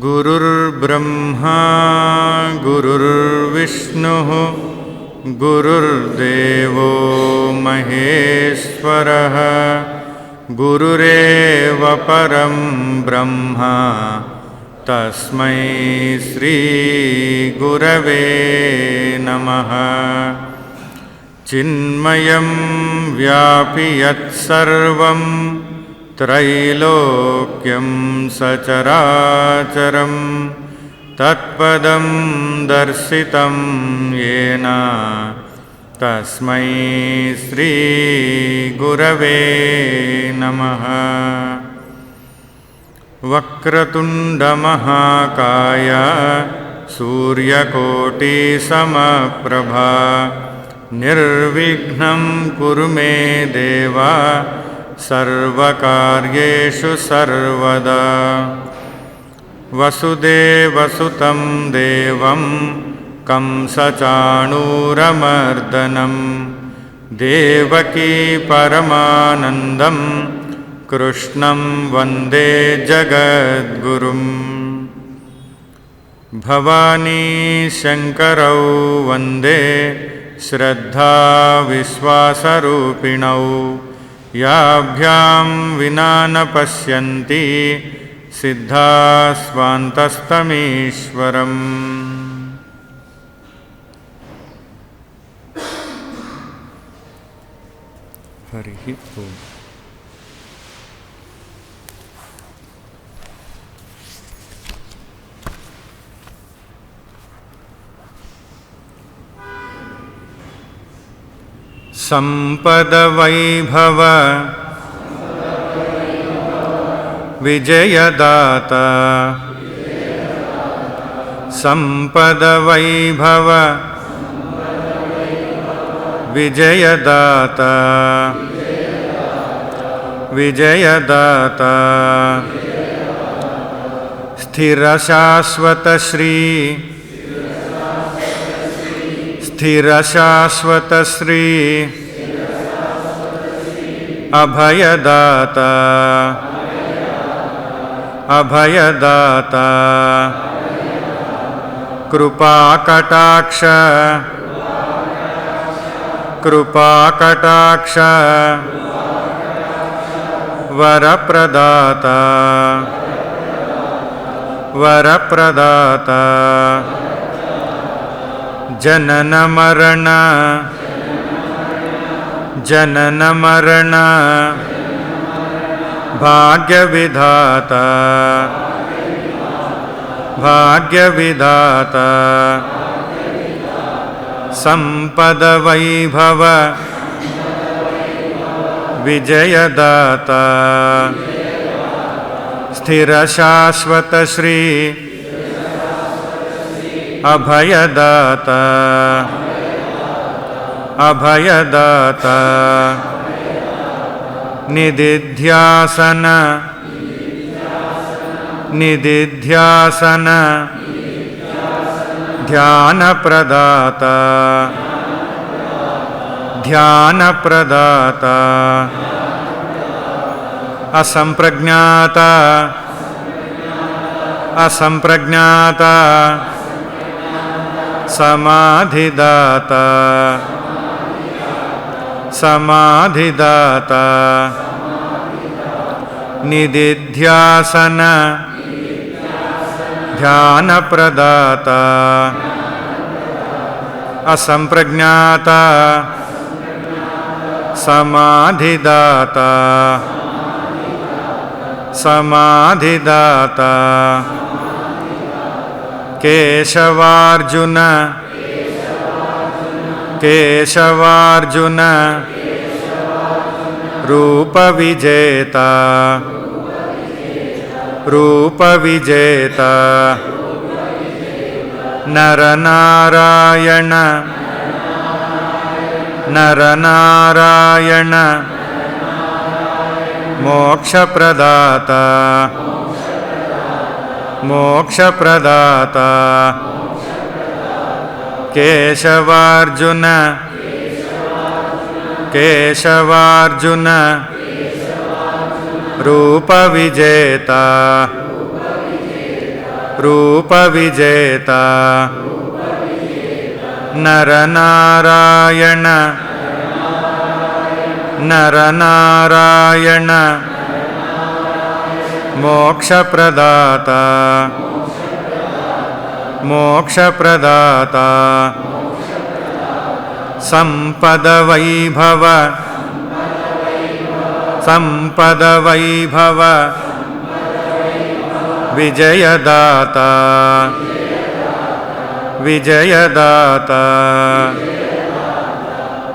गुरुर्ब्रह्मा गुरुर्विष्णुः गुरुर्देवो महेश्वरः गुरुरेव परं ब्रह्म तस्मै श्री गुरवे नमः। चिन्मयं व्यापि यत्सर्वं त्रैलोक्यं सचराचरं तत्पदं दर्शितं येन तस्मै श्री गुरवे नमः। वक्रतुण्डमहाकाय सूर्यकोटिसमप्रभा निर्विघ्नं कुरु मे देव सर्वकार्येषु सर्वदा। वसुदेवसुतं देवं कंसचाणूरमर्दनं देवकी परमानन्दं कृष्णं वन्दे जगद्गुरुम्। भवानी शङ्करौ वन्दे श्रद्धाविश्वासरूपिणौ याभ्यां विना न पश्यन्ति सिद्धास्वान्तस्तमीश्वरम्। हरिः ओम्। संपदवैभव विजयदाता संपदवैभव विजयदाता विजयदाता स्थिरशाश्वतश्री स्थिरशाश्वतश्री अभयदाता अभयदाता कृपाकटाक्ष कृपाकटाक्ष वरप्रदाता वरप्रदाता जनन मरण जनन मरण भाग्यविधाता भाग्यविधाता संपदवैभव विजयदाता स्थिरशाश्वतश्री अभयदाता अभयदाता निदिध्यासन निदिध्यासन ध्यानप्रदाता ध्यानप्रदाता असंप्रज्ञाता असंप्रज्ञाता समाधिदाता समाधिदाता निदिध्यासन ధ్యానప్రదాత అసంప్రజ్ఞాత సమాధిదాత సమాధిదాత కేశవార్జున కేశవార్జున రూపవిజేత రూపవిజేత నరనారాయణ నరనారాయణ మోక్షప్రదాత మోక్షప్రదాత కేశవార్జున కేశవార్జున రూపవిజేత రూపవిజేత నరనారాయణ నరనారాయణ మోక్షప్రదాత మోక్షప్రదాత సంపదవైభవ సంపదవైభవ విజయదాత విజయదాత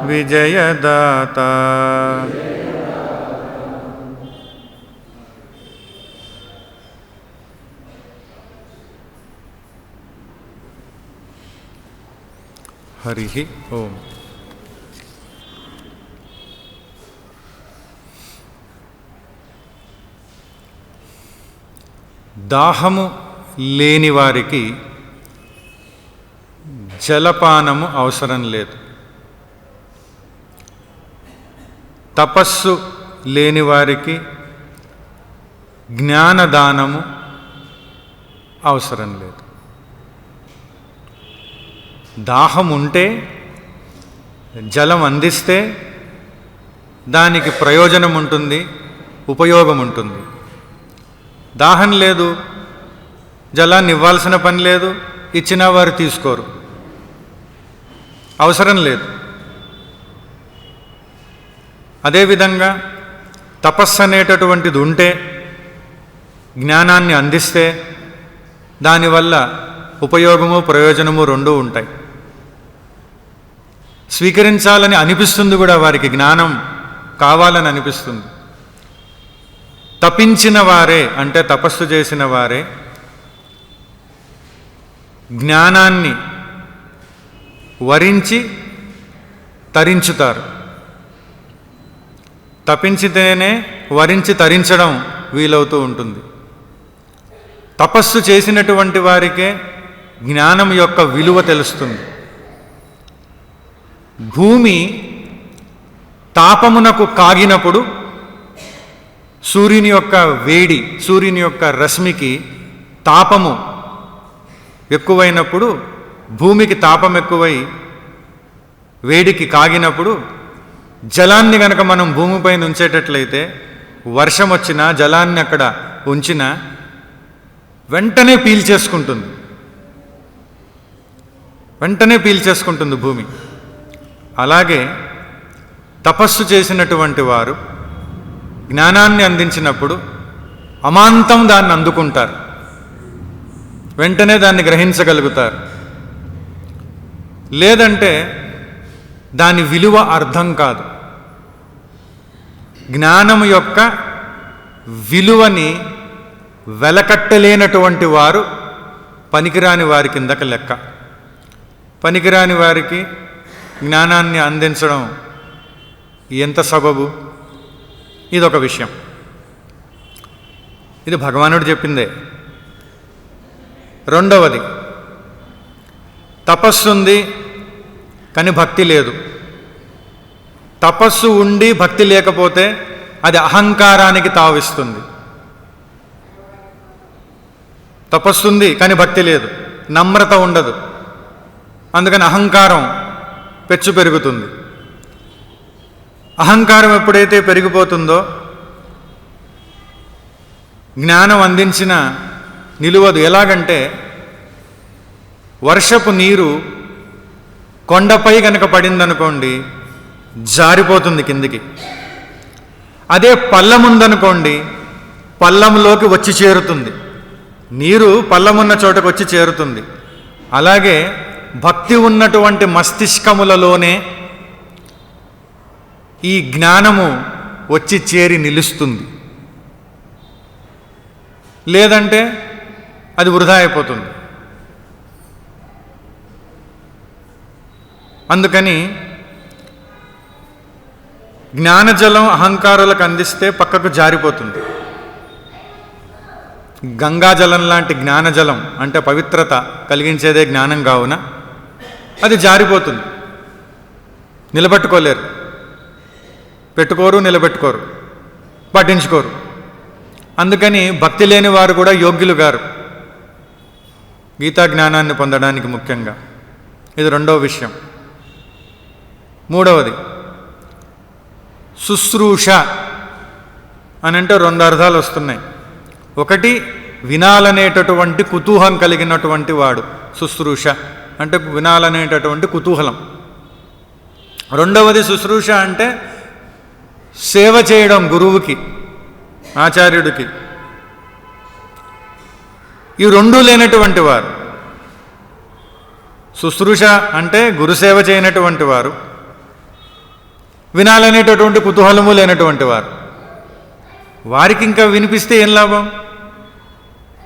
విజయదాత హరి ఓం. దాహము లేని వారికి జలపానము అవసరం లేదు. తపస్సు లేని వారికి జ్ఞానదానము అవసరం లేదు. దాహం ఉంటే జలం అందిస్తే దానికి ప్రయోజనం ఉంటుంది, ఉపయోగం ఉంటుంది. దాహం లేదు, జలాన్ని ఇవ్వాల్సిన పని లేదు, ఇచ్చినా వారు తీసుకోరు, అవసరం లేదు. అదేవిధంగా తపస్సు అనేటటువంటిది ఉంటే, జ్ఞానాన్ని అందిస్తే దానివల్ల ఉపయోగము ప్రయోజనము రెండూ ఉంటాయి. స్వీకరించాలని అనిపిస్తుంది కూడా, వారికి జ్ఞానం కావాలని అనిపిస్తుంది. తపించిన వారే అంటే తపస్సు చేసిన వారే జ్ఞానాన్ని వరించి తరించుతారు. తపించితేనే వరించి తరించడం వీలవుతూ ఉంటుంది. తపస్సు చేసినటువంటి వారికే జ్ఞానం యొక్క విలువ తెలుస్తుంది. భూమి తాపమునకు కాగినప్పుడు సూర్యుని యొక్క వేడి, సూర్యుని యొక్క రశ్మికి తాపము ఎక్కువైనప్పుడు, భూమికి తాపం ఎక్కువై వేడికి కాగినప్పుడు జలాన్ని కనుక మనం భూమిపైన ఉంచేటట్లయితే, వర్షం వచ్చినా జలాన్ని అక్కడ ఉంచినా వెంటనే పీల్చేసుకుంటుంది, వెంటనే పీల్చేసుకుంటుంది భూమి. అలాగే తపస్సు చేసినటువంటి వారు జ్ఞానాన్ని అందించినప్పుడు అమాంతం దాన్ని అందుకుంటారు, వెంటనే దాన్ని గ్రహించగలుగుతారు. లేదంటే దాని విలువ అర్థం కాదు. జ్ఞానము యొక్క విలువని వెలకట్టలేనటువంటి వారు పనికిరాని వారి కిందకి లెక్క. పనికిరాని వారికి జ్ఞానాన్ని అందించడం ఎంత సబబు? ఇదొక విషయం. ఇది భగవానుడు చెప్పిందే. రెండవది, తపస్సు ఉంది కానీ భక్తి లేదు. తపస్సు ఉండి భక్తి లేకపోతే అది అహంకారానికి తావిస్తుంది. తపస్సు ఉంది కానీ భక్తి లేదు, నమ్రత ఉండదు, అందుకని అహంకారం పెచ్చు పెరుగుతుంది. అహంకారం ఎప్పుడైతే పెరిగిపోతుందో జ్ఞానం అందించిన నిలువదు. ఎలాగంటే వర్షపు నీరు కొండపై గనక పడిందనుకోండి జారిపోతుంది కిందికి. అదే పల్లం ఉందనుకోండి పల్లంలోకి వచ్చి చేరుతుంది. నీరు పల్లమున్న చోటకు వచ్చి చేరుతుంది. అలాగే భక్తి ఉన్నటువంటి మస్తిష్కములలోనే ఈ జ్ఞానము వచ్చి చేరి నిలుస్తుంది. లేదంటే అది వృధా అయిపోతుంది. అందుకని జ్ఞానజలం అహంకారులకు అందిస్తే పక్కకు జారిపోతుంది. గంగాజలం లాంటి జ్ఞానజలం అంటే పవిత్రత కలిగించేదే జ్ఞానం కావున అది జారిపోతుంది. నిలబెట్టుకోలేరు, పెట్టుకోరు, నిలబెట్టుకోరు, పట్టించుకోరు. అందుకని భక్తి లేని వారు కూడా యోగ్యులు గారు గీతా జ్ఞానాన్ని పొందడానికి ముఖ్యంగా. ఇది రెండవ విషయం. మూడవది శుశ్రూష అని అంటే రెండు అర్థాలు వస్తున్నాయి. ఒకటి వినాలనేటటువంటి కుతూహలం కలిగినటువంటి వాడు, శుశ్రూష అంటే వినాలనేటటువంటి కుతూహలం. రెండవది శుశ్రూష అంటే సేవ చేయడం గురువుకి, ఆచార్యుడికి. ఈ రెండూ లేనటువంటి వారు. శుశ్రూష అంటే గురుసేవ చేయనటువంటి వారు, వినాలనేటటువంటి కుతూహలము లేనటువంటి వారు. వారికి ఇంకా వినిపిస్తే ఏం లాభం?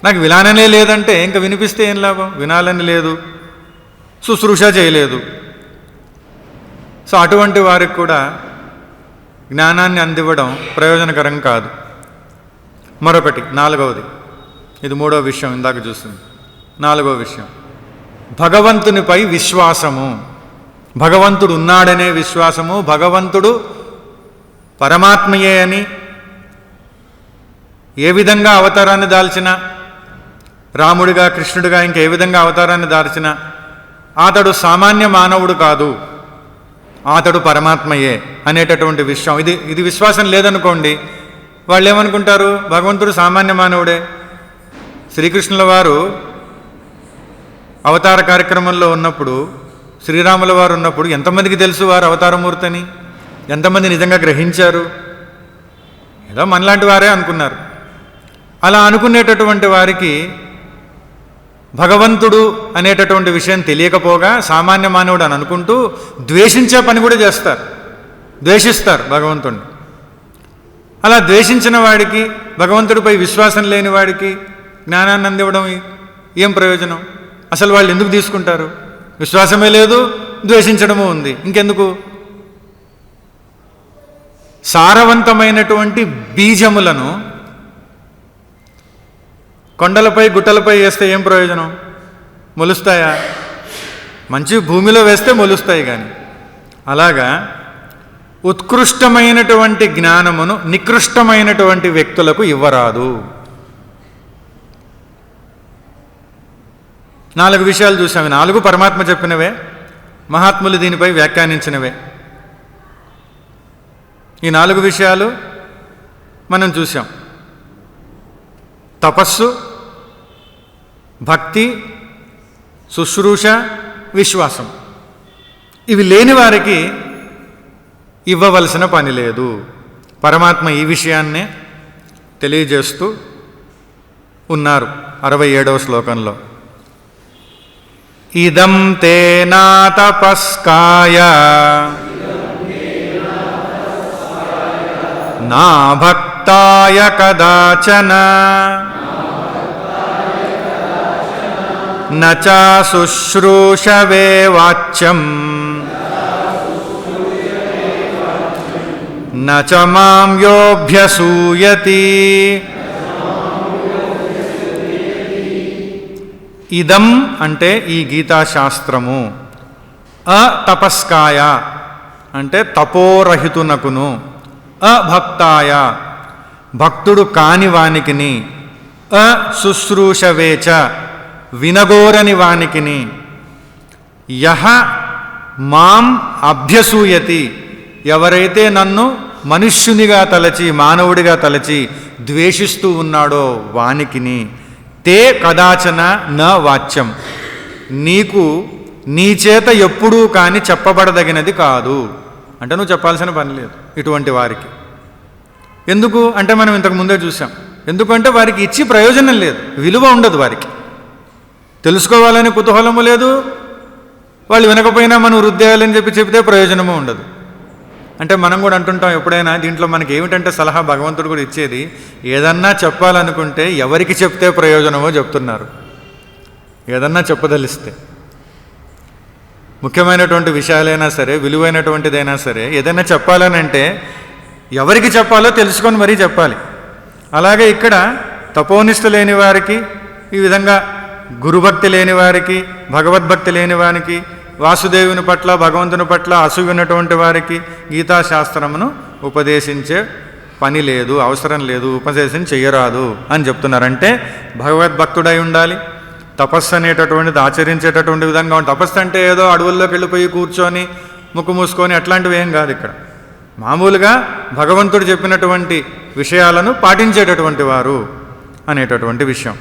నాకు వినాలనే లేదంటే ఇంకా వినిపిస్తే ఏం లాభం? వినాలని లేదు, శుశ్రూష చేయలేదు. సో అటువంటి వారికి కూడా జ్ఞానాన్ని అందివ్వడం ప్రయోజనకరం కాదు. మరొకటి నాలుగవది, ఇది మూడవ విషయం, ఇందాక చూస్తుంది. నాలుగవ విషయం భగవంతునిపై విశ్వాసము. భగవంతుడు ఉన్నాడనే విశ్వాసము, భగవంతుడు పరమాత్మయే అని ఏ విధంగా అవతారాన్ని దాల్చినా, రాముడిగా కృష్ణుడిగా ఇంకే విధంగా అవతారాన్ని దాల్చినా అతడు సామాన్య మానవుడు కాదు, అతడు పరమాత్మయే అనేటటువంటి విషయం. ఇది విశ్వాసం లేదనుకోండి, వాళ్ళు ఏమనుకుంటారు? భగవంతుడు సామాన్య మానవుడే. శ్రీకృష్ణుల వారు అవతార కార్యక్రమంలో ఉన్నప్పుడు, శ్రీరాముల వారు ఉన్నప్పుడు ఎంతమందికి తెలుసు వారు అవతారమూర్తి అని? ఎంతమంది నిజంగా గ్రహించారు? ఏదో మనలాంటి వారే అనుకున్నారు. అలా అనుకునేటటువంటి వారికి భగవంతుడు అనేటటువంటి విషయం తెలియకపోగా సామాన్య మానవుడు అని అనుకుంటూ ద్వేషించే పని కూడా చేస్తారు, ద్వేషిస్తారు భగవంతుడిని. అలా ద్వేషించిన వాడికి, భగవంతుడిపై విశ్వాసం లేని వాడికి జ్ఞానాన్ని అందివ్వడం ఏం ప్రయోజనం? అసలు వాళ్ళు ఎందుకు తీసుకుంటారు? విశ్వాసమే లేదు, ద్వేషించడము ఉంది, ఇంకెందుకు? సారవంతమైనటువంటి బీజములను కొండలపై గుట్టలపై వేస్తే ఏం ప్రయోజనం? మొలుస్తాయా? మంచి భూమిలో వేస్తే మొలుస్తాయి. కానీ అలాగా ఉత్కృష్టమైనటువంటి జ్ఞానమును నికృష్టమైనటువంటి వ్యక్తులకు ఇవ్వరాదు. 4 విషయాలు చూసాము. 4 పరమాత్మ చెప్పినవే, మహాత్ములు దీనిపై వ్యాఖ్యానించినవే. ఈ 4 విషయాలు మనం చూసాం. తపస్సు, భక్తి, శుశ్రూష, విశ్వాసం. ఇవి లేని వారికి ఇవ్వవలసిన పని లేదు. పరమాత్మ ఈ విషయాన్నే తెలియజేస్తూ ఉన్నారు 67వ శ్లోకంలో. ఇదం తే నా తపస్కాయ నా భక్తాయ కదాచన న చ శుశ్రూషవే వాచ్యం న చ మాం యోభ్యసూయతి. ఇదం అంటే ఈ గీతాశాస్త్రము, అతపస్కాయ అంటే తపోరహితునకును, అభక్తాయ భక్తుడు కాని వానికిని, అశుశ్రూషవేచ వినగోరని వానికిని, యహ మాం అభ్యసూయతి ఎవరైతే నన్ను మనుష్యునిగా తలచి, మానవుడిగా తలచి ద్వేషిస్తూ ఉన్నాడో వానికిని, తే కదాచన న వాచ్యం, నీకు నీ చేత ఎప్పుడూ కానీ చెప్పబడదగినది కాదు. అంటే నువ్వు చెప్పాల్సిన పని లేదు ఇటువంటి వారికి. ఎందుకు అంటే మనం ఇంతకు ముందే చూసాం. ఎందుకంటే వారికి ఇచ్చి ప్రయోజనం లేదు, విలువ ఉండదు వారికి. తెలుసుకోవాలని కుతూహలము లేదు, వాళ్ళు వినకపోయినా మనం వృద్ధేయాలని చెప్తే ప్రయోజనము ఉండదు. అంటే మనం కూడా అంటుంటాం ఎప్పుడైనా దీంట్లో మనకి ఏమిటంటే సలహా భగవంతుడు కూడా ఇచ్చేది, ఏదన్నా చెప్పాలనుకుంటే ఎవరికి చెప్తే ప్రయోజనమో చెప్తున్నారు. ఏదన్నా చెప్పదలిస్తే ముఖ్యమైనటువంటి విషయాలైనా సరే, విలువైనటువంటిదైనా సరే, ఏదైనా చెప్పాలని అంటే ఎవరికి చెప్పాలో తెలుసుకొని మరీ చెప్పాలి. అలాగే ఇక్కడ తపోనిష్ట లేని వారికి, ఈ విధంగా గురుభక్తి లేని వారికి, భగవద్భక్తి లేని వారికి, వాసుదేవుని పట్ల భగవంతుని పట్ల అసూయ ఉన్నటువంటి వారికి గీతాశాస్త్రమును ఉపదేశించే పని లేదు, అవసరం లేదు, ఉపదేశం చెయ్యరాదు అని చెప్తున్నారంటే భగవద్భక్తుడై ఉండాలి. తపస్సు అనేటటువంటిది ఆచరించేటటువంటి విధంగా ఉంటుంది. తపస్సు అంటే ఏదో అడవుల్లోకి వెళ్ళిపోయి కూర్చొని ముక్కు మూసుకొని అట్లాంటివి ఏం కాదు. ఇక్కడ మామూలుగా భగవంతుడు చెప్పినటువంటి విషయాలను పాటించేటటువంటి వారు అనేటటువంటి విషయం.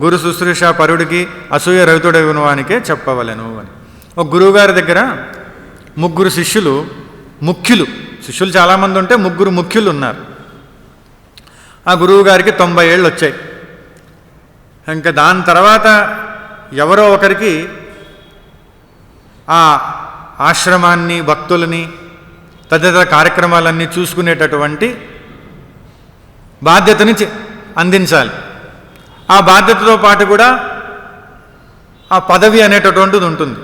గురు శుశ్రూష పరుడికి అసూయ రహితుడైన వానికే చెప్పవలెను అని. ఒక గురువుగారి దగ్గర 3 శిష్యులు ముఖ్యులు, శిష్యులు చాలామంది ఉంటే 3 ముఖ్యులు ఉన్నారు. ఆ గురువు గారికి 90 ఏళ్ళు వచ్చాయి. ఇంకా దాని తర్వాత ఎవరో ఒకరికి ఆ ఆశ్రమాన్ని, భక్తులని, తదితర కార్యక్రమాలన్నీ చూసుకునేటటువంటి బాధ్యతని అందించాలి. ఆ బాధ్యతతో పాటు కూడా ఆ పదవి అనేటటువంటిది ఉంటుంది.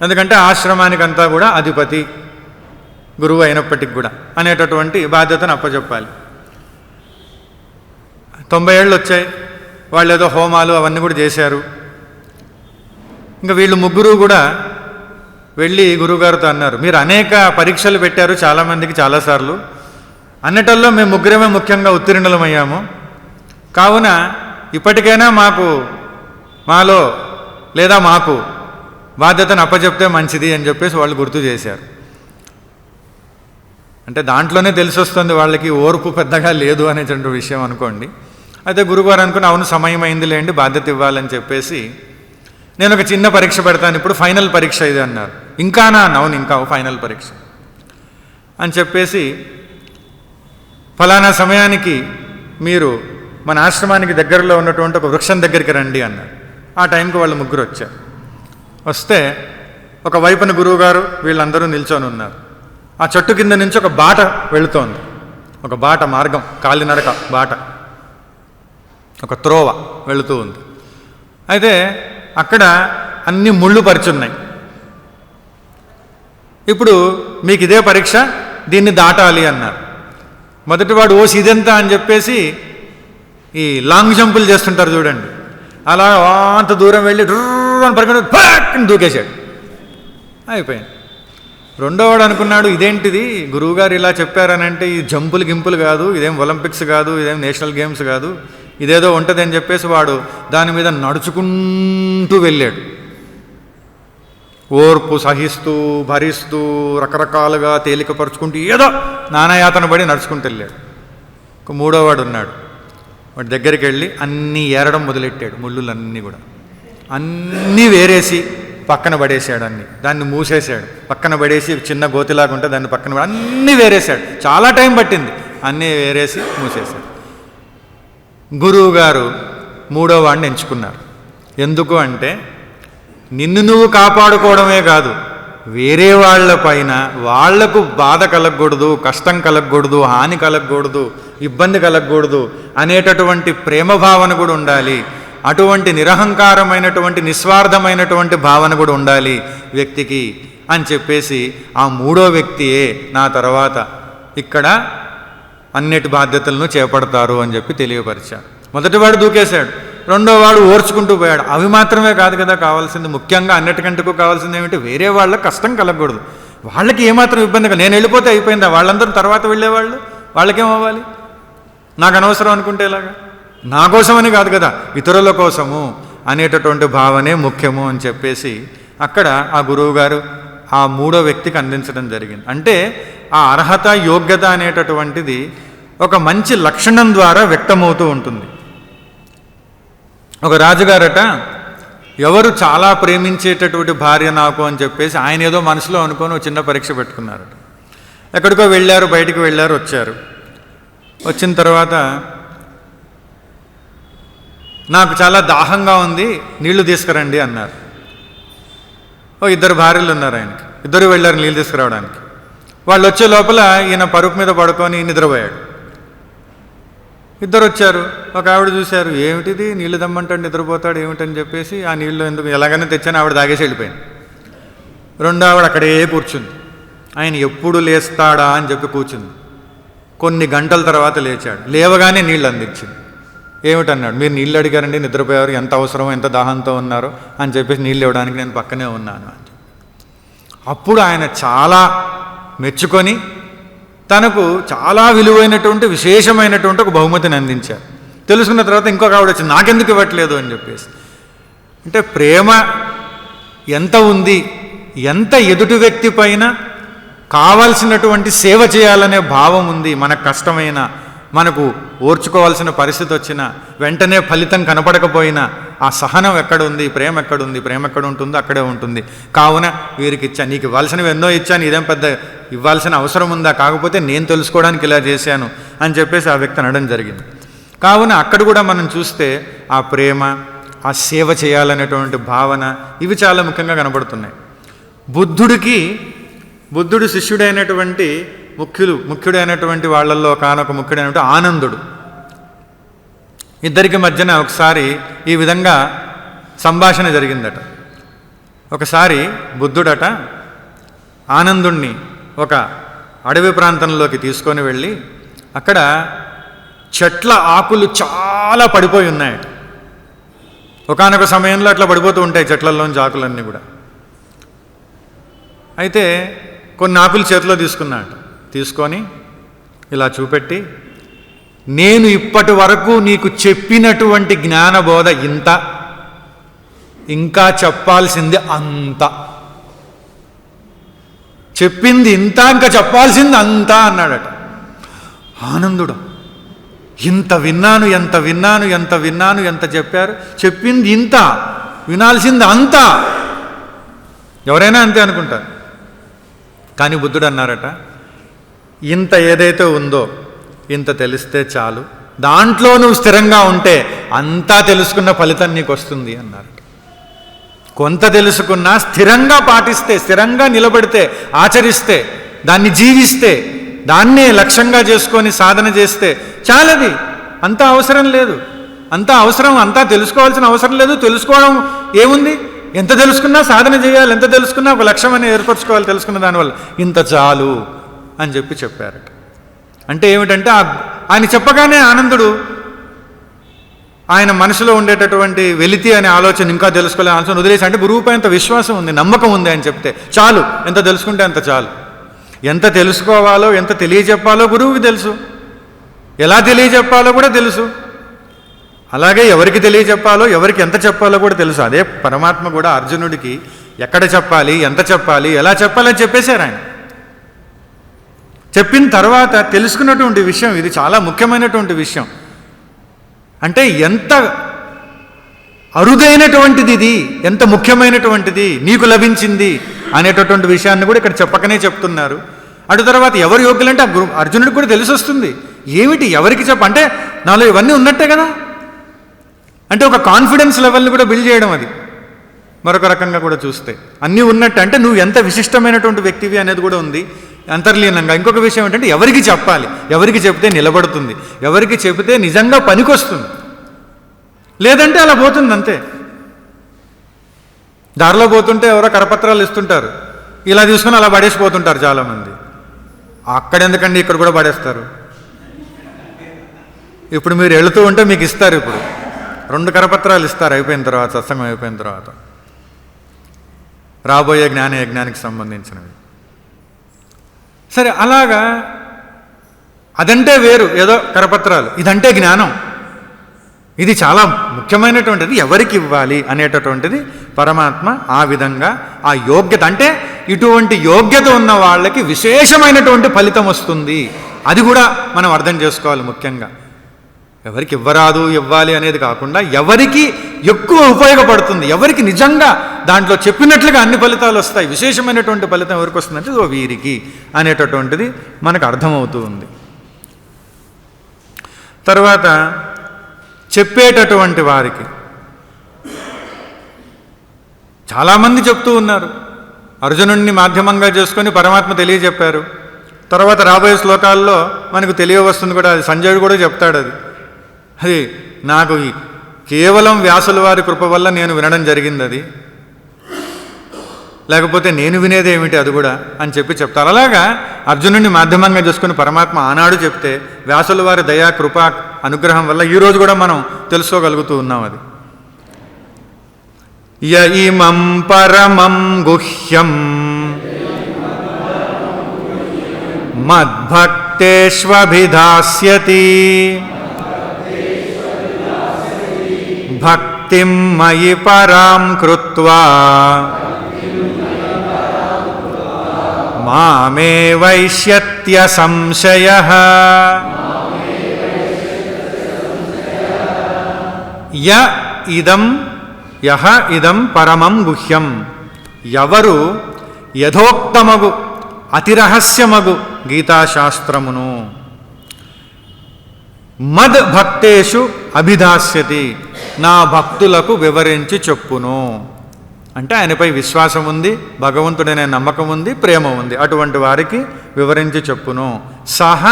ఎందుకంటే ఆశ్రమానికంతా కూడా అధిపతి గురువు అయినప్పటికి కూడా అనేటటువంటి బాధ్యతను అప్పచెప్పాలి. 90 ఏళ్ళు వచ్చాయి. వాళ్ళు ఏదో హోమాలు అవన్నీ కూడా చేశారు. ఇంకా వీళ్ళు 3 కూడా వెళ్ళి గురువుగారితో అన్నారు, మీరు అనేక పరీక్షలు పెట్టారు చాలామందికి చాలాసార్లు, అన్నిటల్లో మేము 3 ముఖ్యంగా ఉత్తీర్ణులమయ్యాము. కావున ఇప్పటికైనా మాలో లేదా మాకు బాధ్యతను అప్పచెప్తే మంచిది అని చెప్పేసి వాళ్ళు గుర్తు చేశారు. అంటే దాంట్లోనే తెలిసి వస్తుంది వాళ్ళకి ఓర్పు పెద్దగా లేదు అనేటువంటి విషయం అనుకోండి. అయితే గురువుగారు అనుకుని అవును సమయం అయింది లేండి, బాధ్యత ఇవ్వాలని చెప్పేసి నేను ఒక చిన్న పరీక్ష పెడతాను, ఇప్పుడు ఫైనల్ పరీక్ష ఇది అన్నారు. ఇంకానా? అవును ఇంకా ఫైనల్ పరీక్ష అని చెప్పేసి ఫలానా సమయానికి మీరు మన ఆశ్రమానికి దగ్గరలో ఉన్నటువంటి ఒక వృక్షం దగ్గరికి రండి అన్నారు. ఆ టైంకి వాళ్ళు 3 వచ్చారు. వస్తే ఒక వైపున గురువుగారు వీళ్ళందరూ నిల్చొని ఉన్నారు. ఆ చెట్టు కింద నుంచి ఒక బాట వెళుతోంది, ఒక బాట మార్గం, కాలినడక బాట, ఒక త్రోవ వెళుతూ ఉంది. అయితే అక్కడ అన్ని ముళ్ళు పరిచున్నాయి. ఇప్పుడు మీకు ఇదే పరీక్ష, దీన్ని దాటాలి అన్నారు. మొదటివాడు ఓసి ఇదెంత అని చెప్పేసి ఈ లాంగ్ జంపులు చేస్తుంటారు చూడండి, అలా అంత దూరం వెళ్ళి డ్రని పరిగెత్తి దూకేశాడు, అయిపోయింది. రెండోవాడు అనుకున్నాడు ఇదేంటిది గురువుగారు ఇలా చెప్పారనంటే ఈ జంపులు గింపులు కాదు, ఇదేం ఒలింపిక్స్ కాదు, ఇదేం నేషనల్ గేమ్స్ కాదు, ఇదేదో ఉంటుంది అని చెప్పేసి వాడు దాని మీద నడుచుకుంటూ వెళ్ళాడు. ఓర్పు సహిస్తూ భరిస్తూ రకరకాలుగా తేలికపరుచుకుంటూ ఏదో నానాయాతన పడి నడుచుకుంటూ వెళ్ళాడు. ఒక 3వవాడు ఉన్నాడు, వాడి దగ్గరికి వెళ్ళి అన్నీ ఏరడం మొదలెట్టాడు. ముళ్ళులన్నీ కూడా అన్నీ వేరేసి పక్కన పడేసాడు, దాన్ని మూసేశాడు. పక్కన పడేసి చిన్న గోతిలాగా ఉంటే దాన్ని పక్కన అన్నీ వేరేశాడు. చాలా టైం పట్టింది, అన్నీ వేరేసి మూసేశాడు. గురువుగారు 3వవాడిని ఎంచుకున్నారు. ఎందుకు అంటే నిన్ను నువ్వు కాపాడుకోవడమే కాదు, వేరే వాళ్ళ పైన వాళ్లకు బాధ కలగకూడదు, కష్టం కలగకూడదు, హాని కలగకూడదు, ఇబ్బంది కలగకూడదు అనేటటువంటి ప్రేమ భావన కూడా ఉండాలి. అటువంటి నిరహంకారమైనటువంటి నిస్వార్థమైనటువంటి భావన కూడా ఉండాలి వ్యక్తికి అని చెప్పేసి ఆ 3వ వ్యక్తియే నా తర్వాత ఇక్కడ అన్నిటి బాధ్యతలను చేపడతారు అని చెప్పి తెలియపరిచాడు. మొదటివాడు దూకేశాడు, రెండోవాడు ఓర్చుకుంటూ పోయాడు. అవి మాత్రమే కాదు కదా కావాల్సింది, ముఖ్యంగా అన్నిటికంటూ కావాల్సింది ఏమిటి, వేరే వాళ్ళకి కష్టం కలగకూడదు, వాళ్ళకి ఏమాత్రం ఇబ్బంది కాదు. నేను వెళ్ళిపోతే అయిపోయిందా, వాళ్ళందరూ తర్వాత వెళ్ళేవాళ్ళు, వాళ్ళకేమవ్వాలి, నాకు అనవసరం అనుకుంటే ఎలాగా, నా కోసమని కాదు కదా ఇతరుల కోసము అనేటటువంటి భావనే ముఖ్యము అని చెప్పేసి అక్కడ ఆ గురువుగారు ఆ 3వ వ్యక్తికి అందించడం జరిగింది. అంటే ఆ అర్హత యోగ్యత అనేటటువంటిది ఒక మంచి లక్షణం ద్వారా వ్యక్తమవుతూ ఉంటుంది. ఒక రాజుగారట ఎవరు చాలా ప్రేమించేటటువంటి భార్య నాకు అని చెప్పేసి ఆయన ఏదో మనసులో అనుకొని ఒక చిన్న పరీక్ష పెట్టుకున్నారట. ఎక్కడికో వెళ్ళారు, బయటికి వెళ్ళారు, వచ్చారు. వచ్చిన తర్వాత నాకు చాలా దాహంగా ఉంది, నీళ్లు తీసుకురండి అన్నారు. ఓ 2 భార్యలు ఉన్నారు ఆయనకి, 2 వెళ్ళారు నీళ్ళు తీసుకురావడానికి. వాళ్ళు వచ్చే లోపల ఈయన పరుపు మీద పడుకొని నిద్రపోయాడు. 2 వచ్చారు. ఒక ఆవిడ చూశారు, ఏమిటిది నీళ్లు దమ్మంటాడు నిద్రపోతాడు ఏమిటని చెప్పేసి ఆ నీళ్ళు ఎందుకు ఎలాగైనా తెచ్చాను ఆవిడ తాగేసి వెళ్ళిపోయింది. 2 ఆవిడ అక్కడే కూర్చుంది. ఆయన ఎప్పుడు లేస్తాడా అని చెప్పి కూర్చుంది. కొన్ని గంటల తర్వాత లేచాడు. లేవగానే నీళ్ళు అందించింది. ఏమిటన్నాడు, మీరు నీళ్ళు అడిగారండి, నిద్రపోయారు, ఎంత అవసరమో ఎంత దాహంతో ఉన్నారో అని చెప్పేసి నీళ్ళు ఇవ్వడానికి నేను పక్కనే ఉన్నాను అని. అప్పుడు ఆయన చాలా మెచ్చుకొని తనకు చాలా విలువైనటువంటి విశేషమైనటువంటి ఒక బహుమతిని అందించారు. తెలుసుకున్న తర్వాత ఇంకొక ఆవిడ వచ్చి నాకెందుకు ఇవ్వట్లేదు అని చెప్పేసి. అంటే ప్రేమ ఎంత ఉంది, ఎంత ఎదుటి వ్యక్తి పైన కావాల్సినటువంటి సేవ చేయాలనే భావం ఉంది. మనకు కష్టమైన, మనకు ఓర్చుకోవాల్సిన పరిస్థితి వచ్చినా, వెంటనే ఫలితం కనపడకపోయినా ఆ సహనం ఎక్కడుంది, ప్రేమ ఎక్కడుంది, ప్రేమ ఎక్కడ ఉంటుందో అక్కడే ఉంటుంది. కావున వీరికి ఇచ్చా, నీకు ఇవ్వాల్సినవి ఎన్నో ఇచ్చాను, ఇదేం పెద్ద ఇవ్వాల్సిన అవసరం ఉందా, కాకపోతే నేను తెలుసుకోవడానికి ఇలా చేశాను అని చెప్పేసి ఆ వ్యక్తి అనడం జరిగింది. కావున అక్కడ కూడా మనం చూస్తే ఆ ప్రేమ, ఆ సేవ చేయాలనేటువంటి భావన ఇవి చాలా ముఖ్యంగా కనబడుతున్నాయి. బుద్ధుడు శిష్యుడైనటువంటి ముఖ్యుడైనటువంటి వాళ్ళల్లో కానొక ముఖ్యుడైనటువంటి ఆనందుడు. ఇద్దరికి మధ్యన ఒకసారి ఈ విధంగా సంభాషణ జరిగిందట. ఒకసారి బుద్ధుడట ఆనందుణ్ణి ఒక అడవి ప్రాంతంలోకి తీసుకొని వెళ్ళి అక్కడ చెట్ల ఆకులు చాలా పడిపోయి ఉన్నాయట. ఒకానొక సమయంలో అట్లా పడిపోతూ ఉంటాయి చెట్లలోంచి ఆకులన్నీ కూడా. అయితే కొన్ని ఆకులు చేతిలో తీసుకొని ఇలా చూపెట్టి, నేను ఇప్పటి వరకు నీకు చెప్పినటువంటి జ్ఞానబోధ ఇంత, ఇంకా చెప్పాల్సింది అంత, చెప్పింది ఇంత, ఇంకా చెప్పాల్సింది అంత అన్నాడట. ఆనందుడు, ఇంత విన్నాను, ఎంత చెప్పారు, చెప్పింది ఇంత, వినాల్సింది అంత. ఎవరైనా అంతే అనుకుంటారు. కానీ బుద్ధుడు అన్నారట, ఇంత ఏదైతే ఉందో ఇంత తెలిస్తే చాలు, దాంట్లో నువ్వు స్థిరంగా ఉంటే అంతా తెలుసుకున్న ఫలితం నీకు వస్తుంది అన్నారు. కొంత తెలుసుకున్నా స్థిరంగా పాటిస్తే, స్థిరంగా నిలబడితే, ఆచరిస్తే, దాన్ని జీవిస్తే, దాన్నే లక్ష్యంగా చేసుకొని సాధన చేస్తే చాలది. అంతా అవసరం లేదు, అంతా తెలుసుకోవాల్సిన అవసరం లేదు. తెలుసుకోవడం ఏముంది, ఎంత తెలుసుకున్నా సాధన చేయాలి, ఎంత తెలుసుకున్నా ఒక లక్ష్యం అనేది ఏర్పరచుకోవాలి. తెలుసుకున్న దానివల్ల ఇంత చాలు అని చెప్పారట. అంటే ఏమిటంటే ఆయన చెప్పగానే ఆనందుడు ఆయన మనసులో ఉండేటటువంటి వెలితి అనే ఆలోచన, ఇంకా తెలుసుకోవాలని ఆలోచన వదిలేసి, అంటే గురువుపై అంత విశ్వాసం ఉంది, నమ్మకం ఉంది అని చెప్తే చాలు. ఎంత తెలుసుకుంటే అంత చాలు. ఎంత తెలుసుకోవాలో, ఎంత తెలియజెప్పాలో గురువుకి తెలుసు, ఎలా తెలియజెప్పాలో కూడా తెలుసు. అలాగే ఎవరికి తెలియజెప్పాలో, ఎవరికి ఎంత చెప్పాలో కూడా తెలుసు. అదే పరమాత్మ కూడా అర్జునుడికి ఎక్కడ చెప్పాలి, ఎంత చెప్పాలి, ఎలా చెప్పాలని చెప్పేశారు ఆయన. చెప్పిన తర్వాత తెలుసుకున్నటువంటి విషయం ఇది చాలా ముఖ్యమైనటువంటి విషయం. అంటే ఎంత అరుదైనటువంటిది ఇది, ఎంత ముఖ్యమైనటువంటిది నీకు లభించింది అనేటటువంటి విషయాన్ని కూడా ఇక్కడ చెప్పకనే చెప్తున్నారు. అటు తర్వాత ఎవరు యోగ్యులంటే అర్జునుడికి కూడా తెలిసి వస్తుంది. ఏమిటి, ఎవరికి అంటే నాలో ఇవన్నీ ఉన్నట్టే కదా. అంటే ఒక కాన్ఫిడెన్స్ లెవెల్ని కూడా బిల్డ్ చేయడం. అది మరొక రకంగా కూడా చూస్తే అన్నీ ఉన్నట్టు, అంటే నువ్వు ఎంత విశిష్టమైనటువంటి వ్యక్తివి అనేది కూడా ఉంది అంతర్లీనంగా. ఇంకొక విషయం ఏంటంటే ఎవరికి చెప్పాలి, ఎవరికి చెప్తే నిలబడుతుంది, ఎవరికి చెబితే నిజంగా పనికొస్తుంది, లేదంటే అలా పోతుంది అంతే. దారిలో పోతుంటే ఎవరో కరపత్రాలు ఇస్తుంటారు, ఇలా తీసుకుని అలా పడేసిపోతుంటారు చాలామంది. అక్కడెందుకండి, ఇక్కడ కూడా పడేస్తారు. ఇప్పుడు మీరు వెళుతూ ఉంటే మీకు ఇస్తారు, ఇప్పుడు 2 కరపత్రాలు ఇస్తారు అయిపోయిన తర్వాత, సత్సంగం అయిపోయిన తర్వాత, రాబోయే జ్ఞాన యజ్ఞానికి సంబంధించినవి. సరే, అలాగా అదంటే వేరు, ఏదో కరపత్రాలు, ఇదంటే జ్ఞానం, ఇది చాలా ముఖ్యమైనటువంటిది, ఎవరికి ఇవ్వాలి అనేటటువంటిది పరమాత్మ ఆ విధంగా ఆ యోగ్యత, అంటే ఇటువంటి యోగ్యత ఉన్న వాళ్ళకి విశేషమైనటువంటి ఫలితం వస్తుంది. అది కూడా మనం అర్థం చేసుకోవాలి ముఖ్యంగా. ఎవరికి ఇవ్వరాదు ఇవ్వాలి అనేది కాకుండా ఎవరికి ఎక్కువ ఉపయోగపడుతుంది, ఎవరికి నిజంగా దాంట్లో చెప్పినట్లుగా అన్ని ఫలితాలు వస్తాయి, విశేషమైనటువంటి ఫలితం ఎవరికి వస్తుందంటే వీరికి అనేటటువంటిది మనకు అర్థమవుతూ ఉంది. తర్వాత చెప్పేటటువంటి వారికి చాలామంది చెప్తూ ఉన్నారు. అర్జునుడిని మాధ్యమంగా చేసుకొని పరమాత్మ తెలియజెప్పారు. తర్వాత రాబోయే శ్లోకాల్లో మనకు తెలియవస్తుంది కూడా, అది సంజయుడు కూడా చెప్తాడు. అది నాకు కేవలం వ్యాసుల వారి కృప వల్ల నేను వినడం జరిగింది, అది లేకపోతే నేను వినేది ఏమిటి అది కూడా అని చెప్తారు. అలాగా అర్జునుడిని మాధ్యమంగా చేసుకుని పరమాత్మ ఆనాడు చెప్తే వ్యాసుల వారి దయా కృప అనుగ్రహం వల్ల ఈరోజు కూడా మనం తెలుసుకోగలుగుతూ ఉన్నాం. అది య ఇమం పరమం గుహ్యం మద్భక్తేష్వభిధాస్యతి భక్తిం మయి పరాం కృత్వా మామే వైష్యత్య సంశయః. యహ ఇదం పరమం గుహ్యం, ఎవరు యథోక్తమగు అతిరహస్యమగు గీతాశాస్త్రమును మద్ భక్తేషు అభిధాస్యతి, నా భక్తులకు వివరించి చెప్పును. అంటే ఆయనపై విశ్వాసం ఉంది, భగవంతుడనే నమ్మకం ఉంది, ప్రేమ ఉంది, అటువంటి వారికి వివరించి చెప్పును. సహ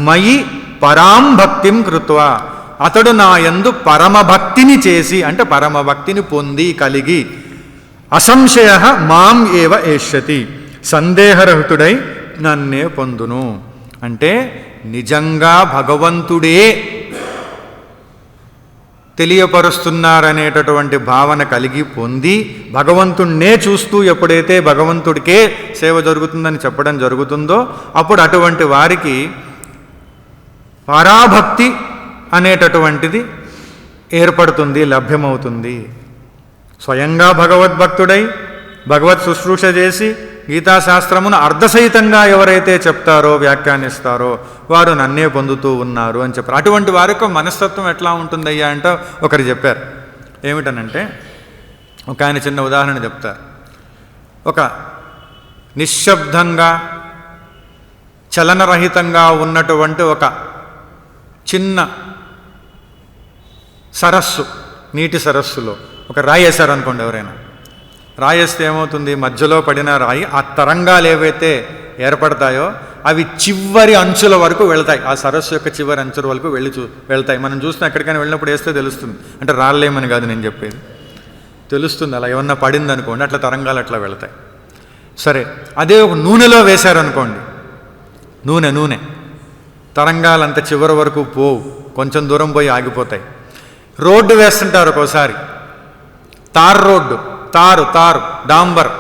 మయి పరాం భక్తిం కృత్వా, అతడు నా యందు పరమభక్తిని చేసి, అంటే పరమభక్తిని పొంది కలిగి, అసంశయ మాం ఏవ ఏష్యతి, సందేహరహితుడై నన్నే పొందును. అంటే నిజంగా భగవంతుడే తెలియపరుస్తున్నారనేటటువంటి భావన కలిగి పొంది భగవంతుణ్ణే చూస్తూ ఎప్పుడైతే భగవంతుడికే సేవ జరుగుతుందని చెప్పడం జరుగుతుందో అప్పుడు అటువంటి వారికి పరాభక్తి అనేటటువంటిది ఏర్పడుతుంది, లభ్యమవుతుంది. స్వయంగా భగవద్భక్తుడై భగవత్ శుశ్రూష చేసి గీతాశాస్త్రమును అర్ధసహితంగా ఎవరైతే చెప్తారో వ్యాఖ్యానిస్తారో వారు నన్నే పొందుతూ ఉన్నారు అని చెప్పారు. అటువంటి వారికి మనస్తత్వం ఎట్లా ఉంటుందయ్యా అంటే ఒకరు చెప్పారు. ఏమిటనంటే ఒక ఆయన చిన్న ఉదాహరణ చెప్తారు. ఒక నిశ్శబ్దంగా చలనరహితంగా ఉన్నటువంటి ఒక చిన్న సరస్సు, నీటి సరస్సులో ఒక రాయి వేశారనుకోండి. ఎవరైనా రాయేస్తే ఏమవుతుంది, మధ్యలో పడిన రాయి ఆ తరంగాలు ఏవైతే ఏర్పడతాయో అవి చివరి అంచుల వరకు వెళ్తాయి, ఆ సరస్సు యొక్క చివరి అంచుల వరకు వెళ్తాయి. మనం చూస్తున్న ఎక్కడికైనా వెళ్ళినప్పుడు వేస్తే తెలుస్తుంది, అంటే రాళ్ళేమని కాదు నేను చెప్పేది, తెలుస్తుంది. అలా ఏమన్నా పడింది అనుకోండి, అట్లా తరంగాలు అట్లా వెళ్తాయి. సరే, అదే ఒక నూనెలో వేశారనుకోండి, నూనె తరంగాలంత చివరి వరకు పోవు, కొంచెం దూరం పోయి ఆగిపోతాయి. రోడ్డు వేస్తుంటారు ఒక్కోసారి, తార్ రోడ్డు, తారు డాంబర్,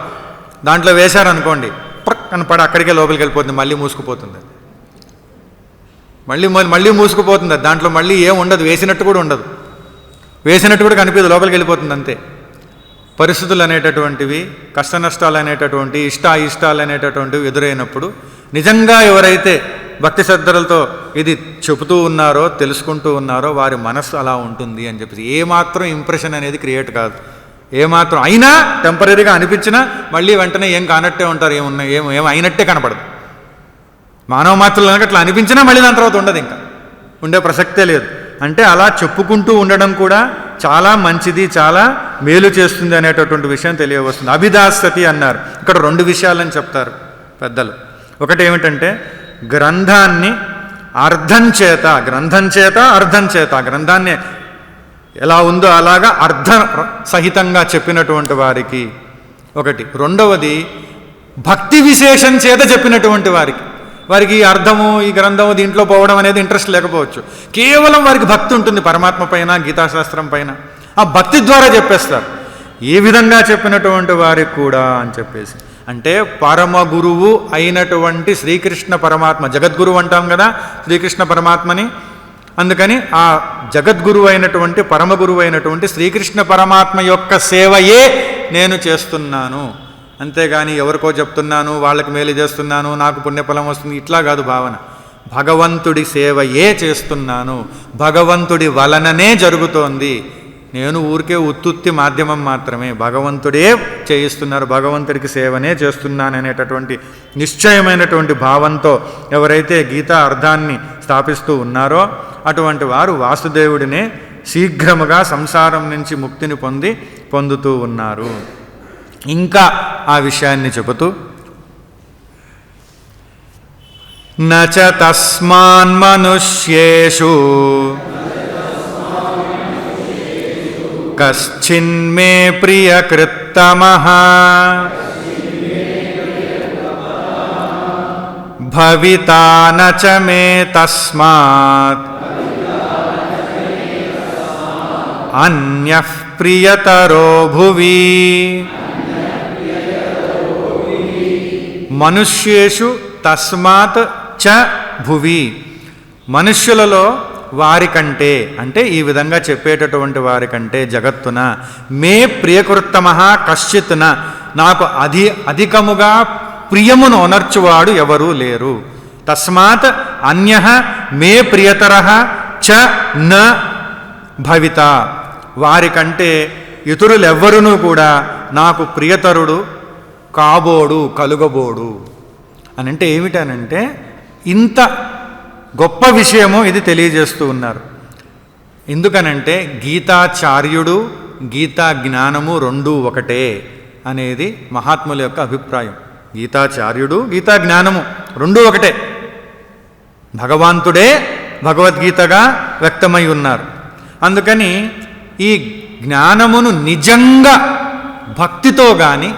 దాంట్లో వేశారనుకోండి ప్రక్కన పడి అక్కడికే లోపలికి వెళ్ళిపోతుంది, మళ్ళీ మూసుకుపోతుంది, మళ్ళీ మూసుకుపోతుంది. దాంట్లో మళ్ళీ ఏం ఉండదు, వేసినట్టు కూడా ఉండదు, వేసినట్టు కూడా కనిపించదు, లోపలికి వెళ్ళిపోతుంది అంతే. పరిస్థితులు అనేటటువంటివి, కష్ట నష్టాలు అనేటటువంటి, ఇష్టాలు అనేటటువంటివి ఎదురైనప్పుడు నిజంగా ఎవరైతే భక్తి శ్రద్ధలతో ఇది చెబుతూ ఉన్నారో తెలుసుకుంటూ ఉన్నారో వారి మనస్సు అలా ఉంటుంది అని చెప్పేసి ఏమాత్రం ఇంప్రెషన్ అనేది క్రియేట్ కాదు. ఏమాత్రం అయినా టెంపరీగా అనిపించినా మళ్ళీ వెంటనే ఏం కానట్టే ఉంటారు, ఏం అయినట్టే కనపడదు. మానవ మాత్రలు అట్లా అనిపించినా మళ్ళీ దాని తర్వాత ఉండదు, ఇంకా ఉండే ప్రసక్తే లేదు. అంటే అలా చెప్పుకుంటూ ఉండడం కూడా చాలా మంచిది, చాలా మేలు చేస్తుంది అనేటటువంటి విషయం తెలియవస్తుంది. అభిదాసతి అన్నారు. ఇక్కడ 2 విషయాలని చెప్తారు పెద్దలు. ఒకటి ఏమిటంటే గ్రంథాన్ని అర్థం చేత గ్రంథాన్ని ఎలా ఉందో అలాగా అర్థ సహితంగా చెప్పినటువంటి వారికి ఒకటి. రెండవది భక్తి విశేషం చేత చెప్పినటువంటి వారికి ఈ అర్థము ఈ గ్రంథము దీంట్లో పోవడం అనేది ఇంట్రెస్ట్ లేకపోవచ్చు, కేవలం వారికి భక్తి ఉంటుంది పరమాత్మ పైన, గీతాశాస్త్రం పైన. ఆ భక్తి ద్వారా చెప్పేస్తారు. ఏ విధంగా చెప్పినటువంటి వారికి కూడా అని చెప్పేసి, అంటే పరమ గురువు అయినటువంటి శ్రీకృష్ణ పరమాత్మ, జగద్గురువు అంటాం కదా శ్రీకృష్ణ పరమాత్మని, అందుకని ఆ జగద్గురువు అయినటువంటి పరమ గురువు అయినటువంటి శ్రీకృష్ణ పరమాత్మ యొక్క సేవయే నేను చేస్తున్నాను, అంతేగాని ఎవరికో చెప్తున్నాను, వాళ్ళకి మేలు చేస్తున్నాను, నాకు పుణ్యఫలం వస్తుంది, ఇట్లా కాదు భావన. భగవంతుడి సేవయే చేస్తున్నాను, భగవంతుడి వలననే జరుగుతోంది, నేను ఊరికే ఉత్తుత్తి మాధ్యమం మాత్రమే, భగవంతుడే చేయిస్తున్నారు, భగవంతుడికి సేవనే చేస్తున్నాను అనేటటువంటి నిశ్చయమైనటువంటి భావంతో ఎవరైతే గీతా అర్థాన్ని స్థాపిస్తూ ఉన్నారో అటువంటి వారు వాసుదేవుడినే శీఘ్రముగా సంసారం నుంచి ముక్తిని పొందుతూ ఉన్నారు. ఇంకా ఆ విషయాన్ని చెబుతూ నచ తస్మాన్మనుష్యేషు కశ్చిన్మే ప్రియకృత్తమః భవితా నచ మే తస్మాత్ అన్యః ప్రియతరో భువి. మనుష్యేషు తస్మాత్ చ భువి, మనుష్యులలో వారికంటే అంటే ఈ విధంగా చెప్పేటటువంటి వారికంటే జగత్తున మే ప్రియకృత్తమః కశ్చిత్న, నాకు అధికముగా ప్రియమును ఒనర్చువాడు ఎవరూ లేరు. తస్మాత్ అన్యః మే ప్రియతరః చ న భవిత, వారికంటే ఇతరులెవ్వరునూ కూడా నాకు ప్రియతరుడు కాబోడు కలుగబోడు అని. అంటే ఏమిటనంటే ఇంత గొప్ప విషయము ఇది తెలియజేస్తూ ఉన్నారు. ఎందుకనంటే గీతాచార్యుడు గీతా జ్ఞానము రెండూ ఒకటే అనేది మహాత్ముల యొక్క అభిప్రాయం. గీతాచార్యుడు గీతా జ్ఞానము రెండూ ఒకటే, భగవంతుడే భగవద్గీతగా వ్యక్తమై ఉన్నారు. అందుకని ఈ జ్ఞానమును నిజంగా భక్తితో కానీ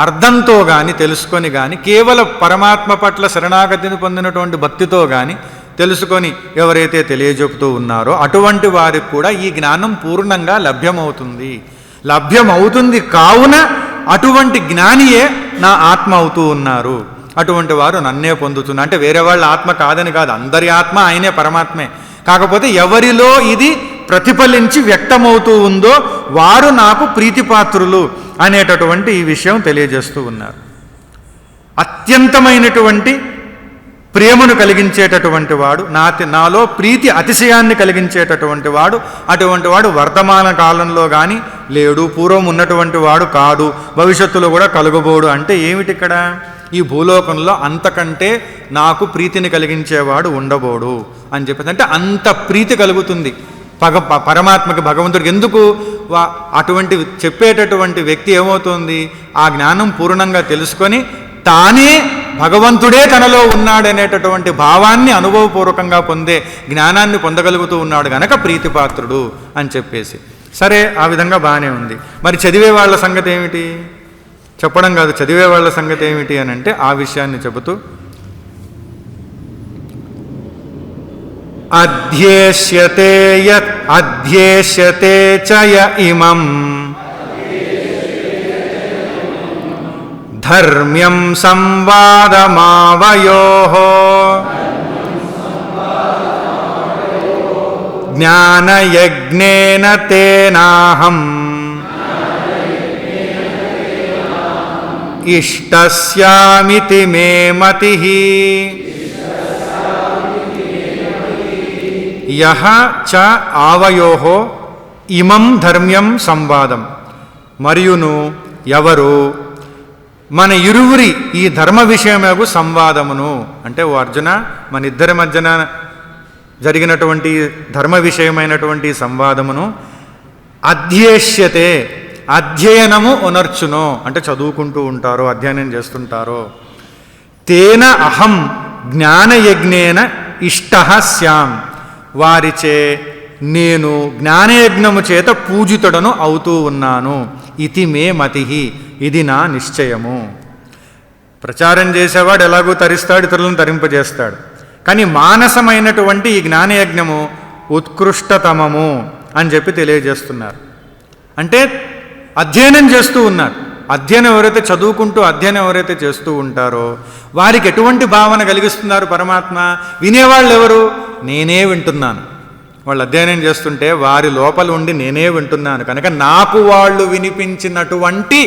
అర్థంతో కానీ తెలుసుకొని కానీ కేవలం పరమాత్మ పట్ల శరణాగతిని పొందినటువంటి భక్తితో కానీ తెలుసుకొని ఎవరైతే తెలియజెపుతూ ఉన్నారో అటువంటి వారికి కూడా ఈ జ్ఞానం పూర్ణంగా లభ్యమవుతుంది. కావున అటువంటి జ్ఞానియే నా ఆత్మ అవుతూ ఉన్నారు, అటువంటి వారు నన్నే పొందుతున్నారు. అంటే వేరే వాళ్ళ ఆత్మ కాదని కాదు, అందరి ఆత్మ ఆయనే పరమాత్మే. కాకపోతే ఎవరిలో ఇది ప్రతిఫలించి వ్యక్తమవుతూ ఉందో వారు నాకు ప్రీతిపాత్రులు అనేటటువంటి ఈ విషయం తెలియజేస్తూ ఉన్నారు. అత్యంతమైనటువంటి ప్రేమను కలిగించేటటువంటి వాడు, నాలో ప్రీతి అతిశయాన్ని కలిగించేటటువంటి వాడు, అటువంటి వాడు వర్తమాన కాలంలో కానీ లేడు, పూర్వం ఉన్నటువంటి వాడు కాదు, భవిష్యత్తులో కూడా కలుగబోడు. అంటే ఏమిటి ఇక్కడ? ఈ భూలోకంలో అంతకంటే నాకు ప్రీతిని కలిగించేవాడు ఉండబోడు అని చెప్పేసి. అంటే అంత ప్రీతి కలుగుతుంది పరమాత్మకి, భగవంతుడికి. ఎందుకు? అటువంటి చెప్పేటటువంటి వ్యక్తి ఏమవుతుంది, ఆ జ్ఞానం పూర్ణంగా తెలుసుకొని తానే భగవంతుడే తనలో ఉన్నాడనేటటువంటి భావాన్ని అనుభవపూర్వకంగా పొందే జ్ఞానాన్ని పొందగలుగుతూ ఉన్నాడు గనక ప్రీతిపాత్రుడు అని చెప్పేసి. సరే, ఆ విధంగా బాగానే ఉంది. మరి చదివే వాళ్ళ సంగతి ఏమిటి? చెప్పడం కాదు, చదివే వాళ్ళ సంగతి ఏమిటి అని అంటే ఆ విషయాన్ని చెబుతూ అధ్యేష్యతే చయ ఇమం ధర్మ్యం సంవాదమావయోః జ్ఞానయజ్ఞేన తేనాహం ఇష్టస్యామితి మే మతిః. యః చ ఆవయోః ఇమం ధర్మ్యం సంవాదం, మరియును ఎవరు మన ఇరువురి ఈ ధర్మ విషయమగు సంవాదమును, అంటే ఓ అర్జున, మన ఇద్దరి మధ్యన జరిగినటువంటి ధర్మ విషయమైనటువంటి సంవాదమును అధ్యేష్యతే, అధ్యయనము ఉనర్చును, అంటే చదువుకుంటూ ఉంటారో అధ్యయనం చేస్తుంటారో, తేన అహం జ్ఞానయజ్ఞేన ఇష్టః స్యాం, వారిచే నేను జ్ఞానయజ్ఞము చేత పూజితుడను అవుతూ ఉన్నాను. ఇతి మే మతిః, ఇది నా నిశ్చయము. ప్రచారం చేసేవాడు ఎలాగూ తరిస్తాడు, ఇతరులను తరింపజేస్తాడు. కానీ మానసమైనటువంటి ఈ జ్ఞానయజ్ఞము ఉత్కృష్టతమము అని చెప్పి తెలియజేస్తున్నారు. అంటే అధ్యయనం చేస్తూ ఉన్నారు. అధ్యయనం ఎవరైతే చదువుకుంటూ అధ్యయనం ఎవరైతే చేస్తూ ఉంటారో వారికి ఎటువంటి భావన కలిగిస్తున్నారు పరమాత్మ? వినేవాళ్ళు ఎవరు? నేనే వింటున్నాను. వాళ్ళు అధ్యయనం చేస్తుంటే వారి లోపల ఉండి నేనే వింటున్నాను కనుక నాకు వాళ్ళు వినిపించినటువంటి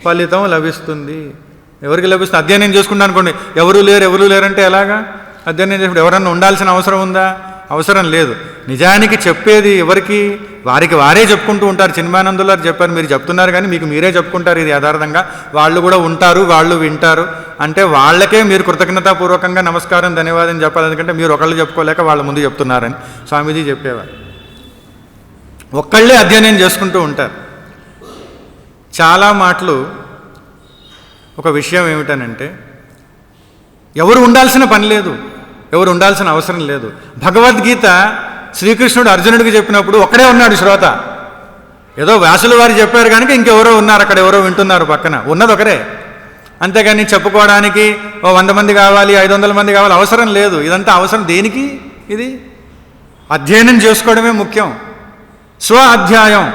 ఫలితం లభిస్తుంది. ఎవరికి లభిస్తుంది? అధ్యయనం చేసుకుంటా అనుకోండి, ఎవరు లేరంటే ఎలాగా? అధ్యయనం చేసినప్పుడు ఎవరన్నా ఉండాల్సిన అవసరం ఉందా? అవసరం లేదు. నిజానికి చెప్పేది ఎవరికి? వారికి వారే చెప్పుకుంటూ ఉంటారు. చిన్మయానందులు గారు చెప్పారు, మీరు చెప్తున్నారు కానీ మీకు మీరే చెప్పుకుంటారు ఇది యథార్థంగా. వాళ్ళు కూడా ఉంటారు, వాళ్ళు వింటారు. అంటే వాళ్ళకే మీరు కృతజ్ఞతాపూర్వకంగా నమస్కారం ధన్యవాదం చెప్పాలి. ఎందుకంటే మీరు ఒకళ్ళు చెప్పుకోలేక వాళ్ళ ముందు చెప్తున్నారని స్వామీజీ చెప్పేవారు. ఒక్కళ్ళే అధ్యయనం చేసుకుంటూ ఉంటారు. చాలా మాటలు ఒక విషయం ఏమిటనంటే, ఎవరు ఉండాల్సిన పని లేదు, ఎవరు ఉండాల్సిన అవసరం లేదు. భగవద్గీత శ్రీకృష్ణుడు అర్జునుడికి చెప్పినప్పుడు ఒక్కడే ఉన్నాడు శ్రోత. ఏదో వ్యాసుల వారు చెప్పారు కనుక ఇంకెవరో ఉన్నారు, అక్కడ ఎవరో వింటున్నారు, పక్కన ఉన్నది ఒకరే. అంతేగాని చెప్పుకోవడానికి 100 మంది కావాలి, 500 మంది కావాలి అవసరం లేదు. ఇదంతా అవసరం దేనికి? ఇది అధ్యయనం చేసుకోవడమే ముఖ్యం. స్వ అధ్యాయం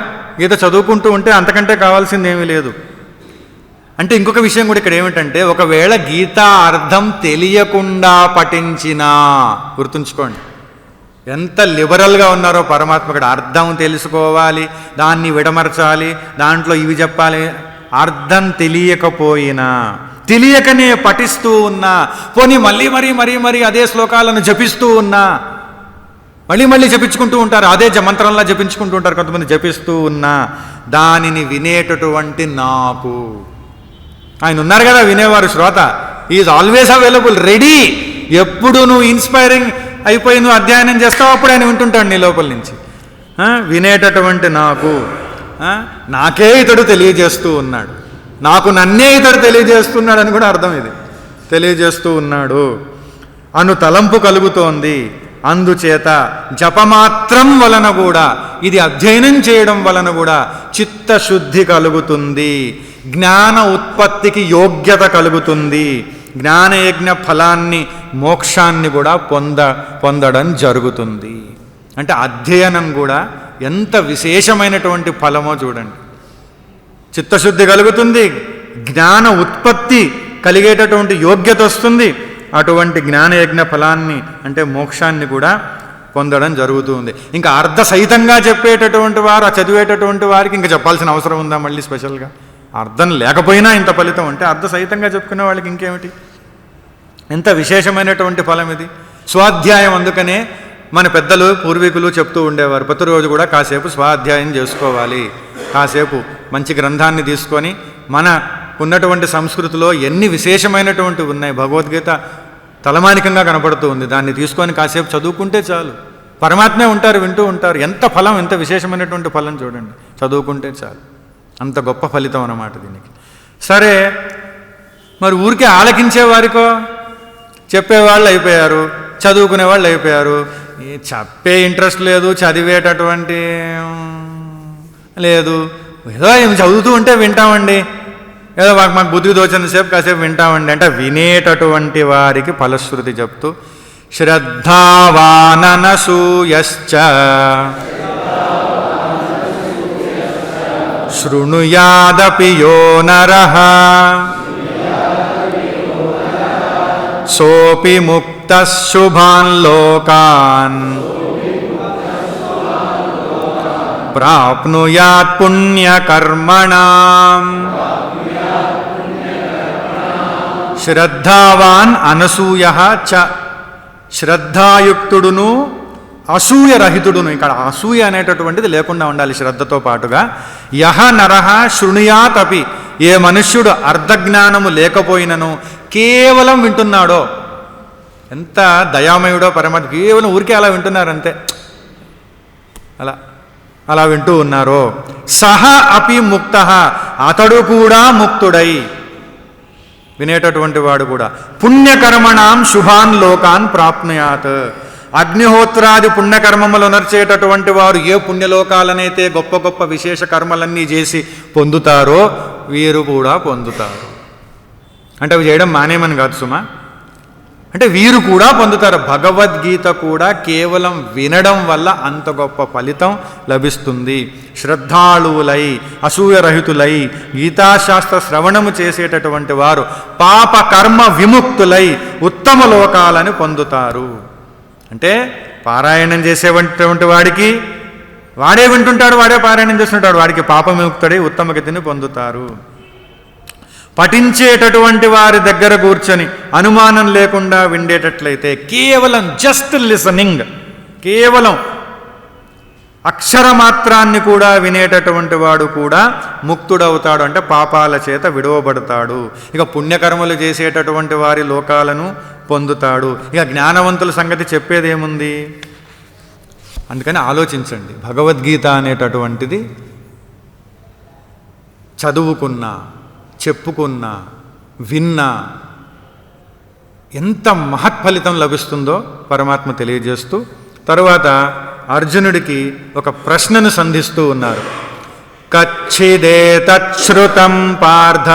గీత చదువుకుంటూ ఉంటే అంతకంటే కావాల్సింది ఏమీ లేదు. అంటే ఇంకొక విషయం కూడా ఇక్కడ ఏమిటంటే, ఒకవేళ గీత అర్థం తెలియకుండా పఠించినా, గుర్తుంచుకోండి ఎంత లిబరల్గా ఉన్నారో పరమాత్మ. ఇక్కడ అర్థం తెలుసుకోవాలి, దాన్ని విడమర్చాలి, దాంట్లో ఇవి చెప్పాలి. అర్థం తెలియకపోయినా, తెలియకనే పఠిస్తూ ఉన్నా, పోనీ మళ్ళీ మరీ అదే శ్లోకాలను జపిస్తూ ఉన్నా, మళ్ళీ జపించుకుంటూ ఉంటారు, అదే మంత్రంలా జపించుకుంటూ ఉంటారు కొంతమంది, జపిస్తూ ఉన్నా దానిని వినేటటువంటి నాకు, ఆయన ఉన్నారు కదా వినేవారు, శ్రోత ఈజ్ ఆల్వేస్ అవైలబుల్, రెడీ. ఎప్పుడు నువ్వు ఇన్స్పైరింగ్ అయిపోయి నువ్వు అధ్యయనం చేస్తావు అప్పుడు ఆయన వింటుంటాడు నీ లోపల నుంచి. వినేటటువంటి నాకు, నాకే ఇతడు తెలియజేస్తూ ఉన్నాడు, నాకు నన్నే ఇతడు తెలియజేస్తున్నాడు అని కూడా అర్థం. ఇది తెలియజేస్తూ ఉన్నాడు అను తలంపు కలుగుతోంది. అందుచేత జపమాత్రం వలన కూడా, ఇది అధ్యయనం చేయడం వలన కూడా చిత్తశుద్ధి కలుగుతుంది, జ్ఞాన ఉత్పత్తికి యోగ్యత కలుగుతుంది, జ్ఞానయజ్ఞ ఫలాన్ని మోక్షాన్ని కూడా పొందడం జరుగుతుంది. అంటే అధ్యయనం కూడా ఎంత విశేషమైనటువంటి ఫలమో చూడండి. చిత్తశుద్ధి కలుగుతుంది, జ్ఞాన ఉత్పత్తి కలిగేటటువంటి యోగ్యత వస్తుంది, అటువంటి జ్ఞానయజ్ఞ ఫలాన్ని అంటే మోక్షాన్ని కూడా పొందడం జరుగుతుంది. ఇంకా అర్ధ సహితంగా చెప్పేటటువంటి వారు, చదివేటటువంటి వారికి ఇంకా చెప్పాల్సిన అవసరం ఉందా మళ్ళీ స్పెషల్గా? అర్థం లేకపోయినా ఇంత ఫలితం అంటే అర్ధ సహితంగా చెప్పుకునే వాళ్ళకి ఇంకేమిటి? ఎంత విశేషమైనటువంటి ఫలం ఇది. స్వాధ్యాయం, అందుకనే మన పెద్దలు పూర్వీకులు చెప్తూ ఉండేవారు, ప్రతిరోజు కూడా కాసేపు స్వాధ్యాయం చేసుకోవాలి, కాసేపు మంచి గ్రంథాన్ని తీసుకొని, మన ఉన్నటువంటి సంస్కృతిలో ఎన్ని విశేషమైనటువంటివి ఉన్నాయి. భగవద్గీత తలమానికంగా కనపడుతూ ఉంది, దాన్ని తీసుకొని కాసేపు చదువుకుంటే చాలు, పరమాత్మే ఉంటారు, వింటూ ఉంటారు. ఎంత ఫలం, ఎంత విశేషమైనటువంటి ఫలం చూడండి, చదువుకుంటే చాలు. అంత గొప్ప ఫలితం అన్నమాట దీనికి. సరే, మరి ఊరికే ఆలకించేవారికో, చెప్పేవాళ్ళు అయిపోయారు, చదువుకునే వాళ్ళు అయిపోయారు, చెప్పే ఇంట్రెస్ట్ లేదు, చదివేటటువంటి లేదు, ఏదో ఏం చదువుతూ ఉంటే వింటామండి, ఏదో మాకు బుద్ధి దోచిన సేపు కాసేపు వింటామండి అంటే వినేటటువంటి వారికి ఫలశ్రుతి చెప్తూ, శ్రద్ధావాననసూయశ్చ శృణుయాదపి యో నరః సోపి ముక్తః శుభాన్ లోకాన్ ప్రాప్నుయాత్ పుణ్యకర్మణాం. శ్రద్ధావాన్ అనసూయః చ, శ్రద్ధాయుక్తుడును అసూయరహితుడును. ఇక్కడ అసూయ అనేటటువంటిది లేకుండా ఉండాలి శ్రద్ధతో పాటుగా. యహ నరః శృణుయాత్ అపి, ఏ మనుష్యుడు అర్ధజ్ఞానము లేకపోయినను కేవలం వింటున్నాడో, ఎంత దయామయుడో పరమాత్మ, కేవలం ఊరికే అలా వింటున్నారంతే, అలా వింటూ ఉన్నారో, సహ అపి ముక్తః, అతడు కూడా ముక్తుడై, వినేటటువంటి వాడు కూడా, పుణ్యకర్మణాం శుభాన్ లోకాన్ ప్రాప్నుయాత్, అగ్నిహోత్రాది పుణ్యకర్మములు నర్చేటటువంటి వారు ఏ పుణ్యలోకాలనైతే గొప్ప గొప్ప విశేష కర్మలన్నీ చేసి పొందుతారో వీరు కూడా పొందుతారు. అంటే అవి చేయడం మానేమని కాదు సుమా, అంటే వీరు కూడా పొందుతారు. భగవద్గీత కూడా కేవలం వినడం వల్ల అంత గొప్ప ఫలితం లభిస్తుంది. శ్రద్ధాళువులై అసూయరహితులై గీతాశాస్త్ర శ్రవణము చేసేటటువంటి వారు పాప కర్మ విముక్తులై ఉత్తమ లోకాలను పొందుతారు. అంటే పారాయణం చేసేటువంటి వాడికి, వాడే వింటుంటాడు, వాడే పారాయణం చేస్తుంటాడు, వాడికి పాప విముక్తుడై ఉత్తమ గతిని పొందుతారు. పఠించేటటువంటి వారి దగ్గర కూర్చొని అనుమానం లేకుండా విండేటట్లయితే, కేవలం జస్ట్ లిసనింగ్, కేవలం అక్షరమాత్రాన్ని కూడా వినేటటువంటి వాడు కూడా ముక్తుడవుతాడు, అంటే పాపాల చేత విడువబడతాడు. ఇక పుణ్యకర్మలు చేసేటటువంటి వారి లోకాలను పొందుతాడు. ఇక జ్ఞానవంతుల సంగతి చెప్పేదేముంది? అందుకని ఆలోచించండి. భగవద్గీత అనేటటువంటిది చదువుకున్నా, చెప్పుకున్నా, విన్నా ఎంత మహత్ఫలితం లభిస్తుందో పరమాత్మ తెలియజేస్తూ తరువాత అర్జునుడికి ఒక ప్రశ్నను సంధిస్తూ ఉన్నారు. కచ్చిదేతచ్ఛృతం పార్థ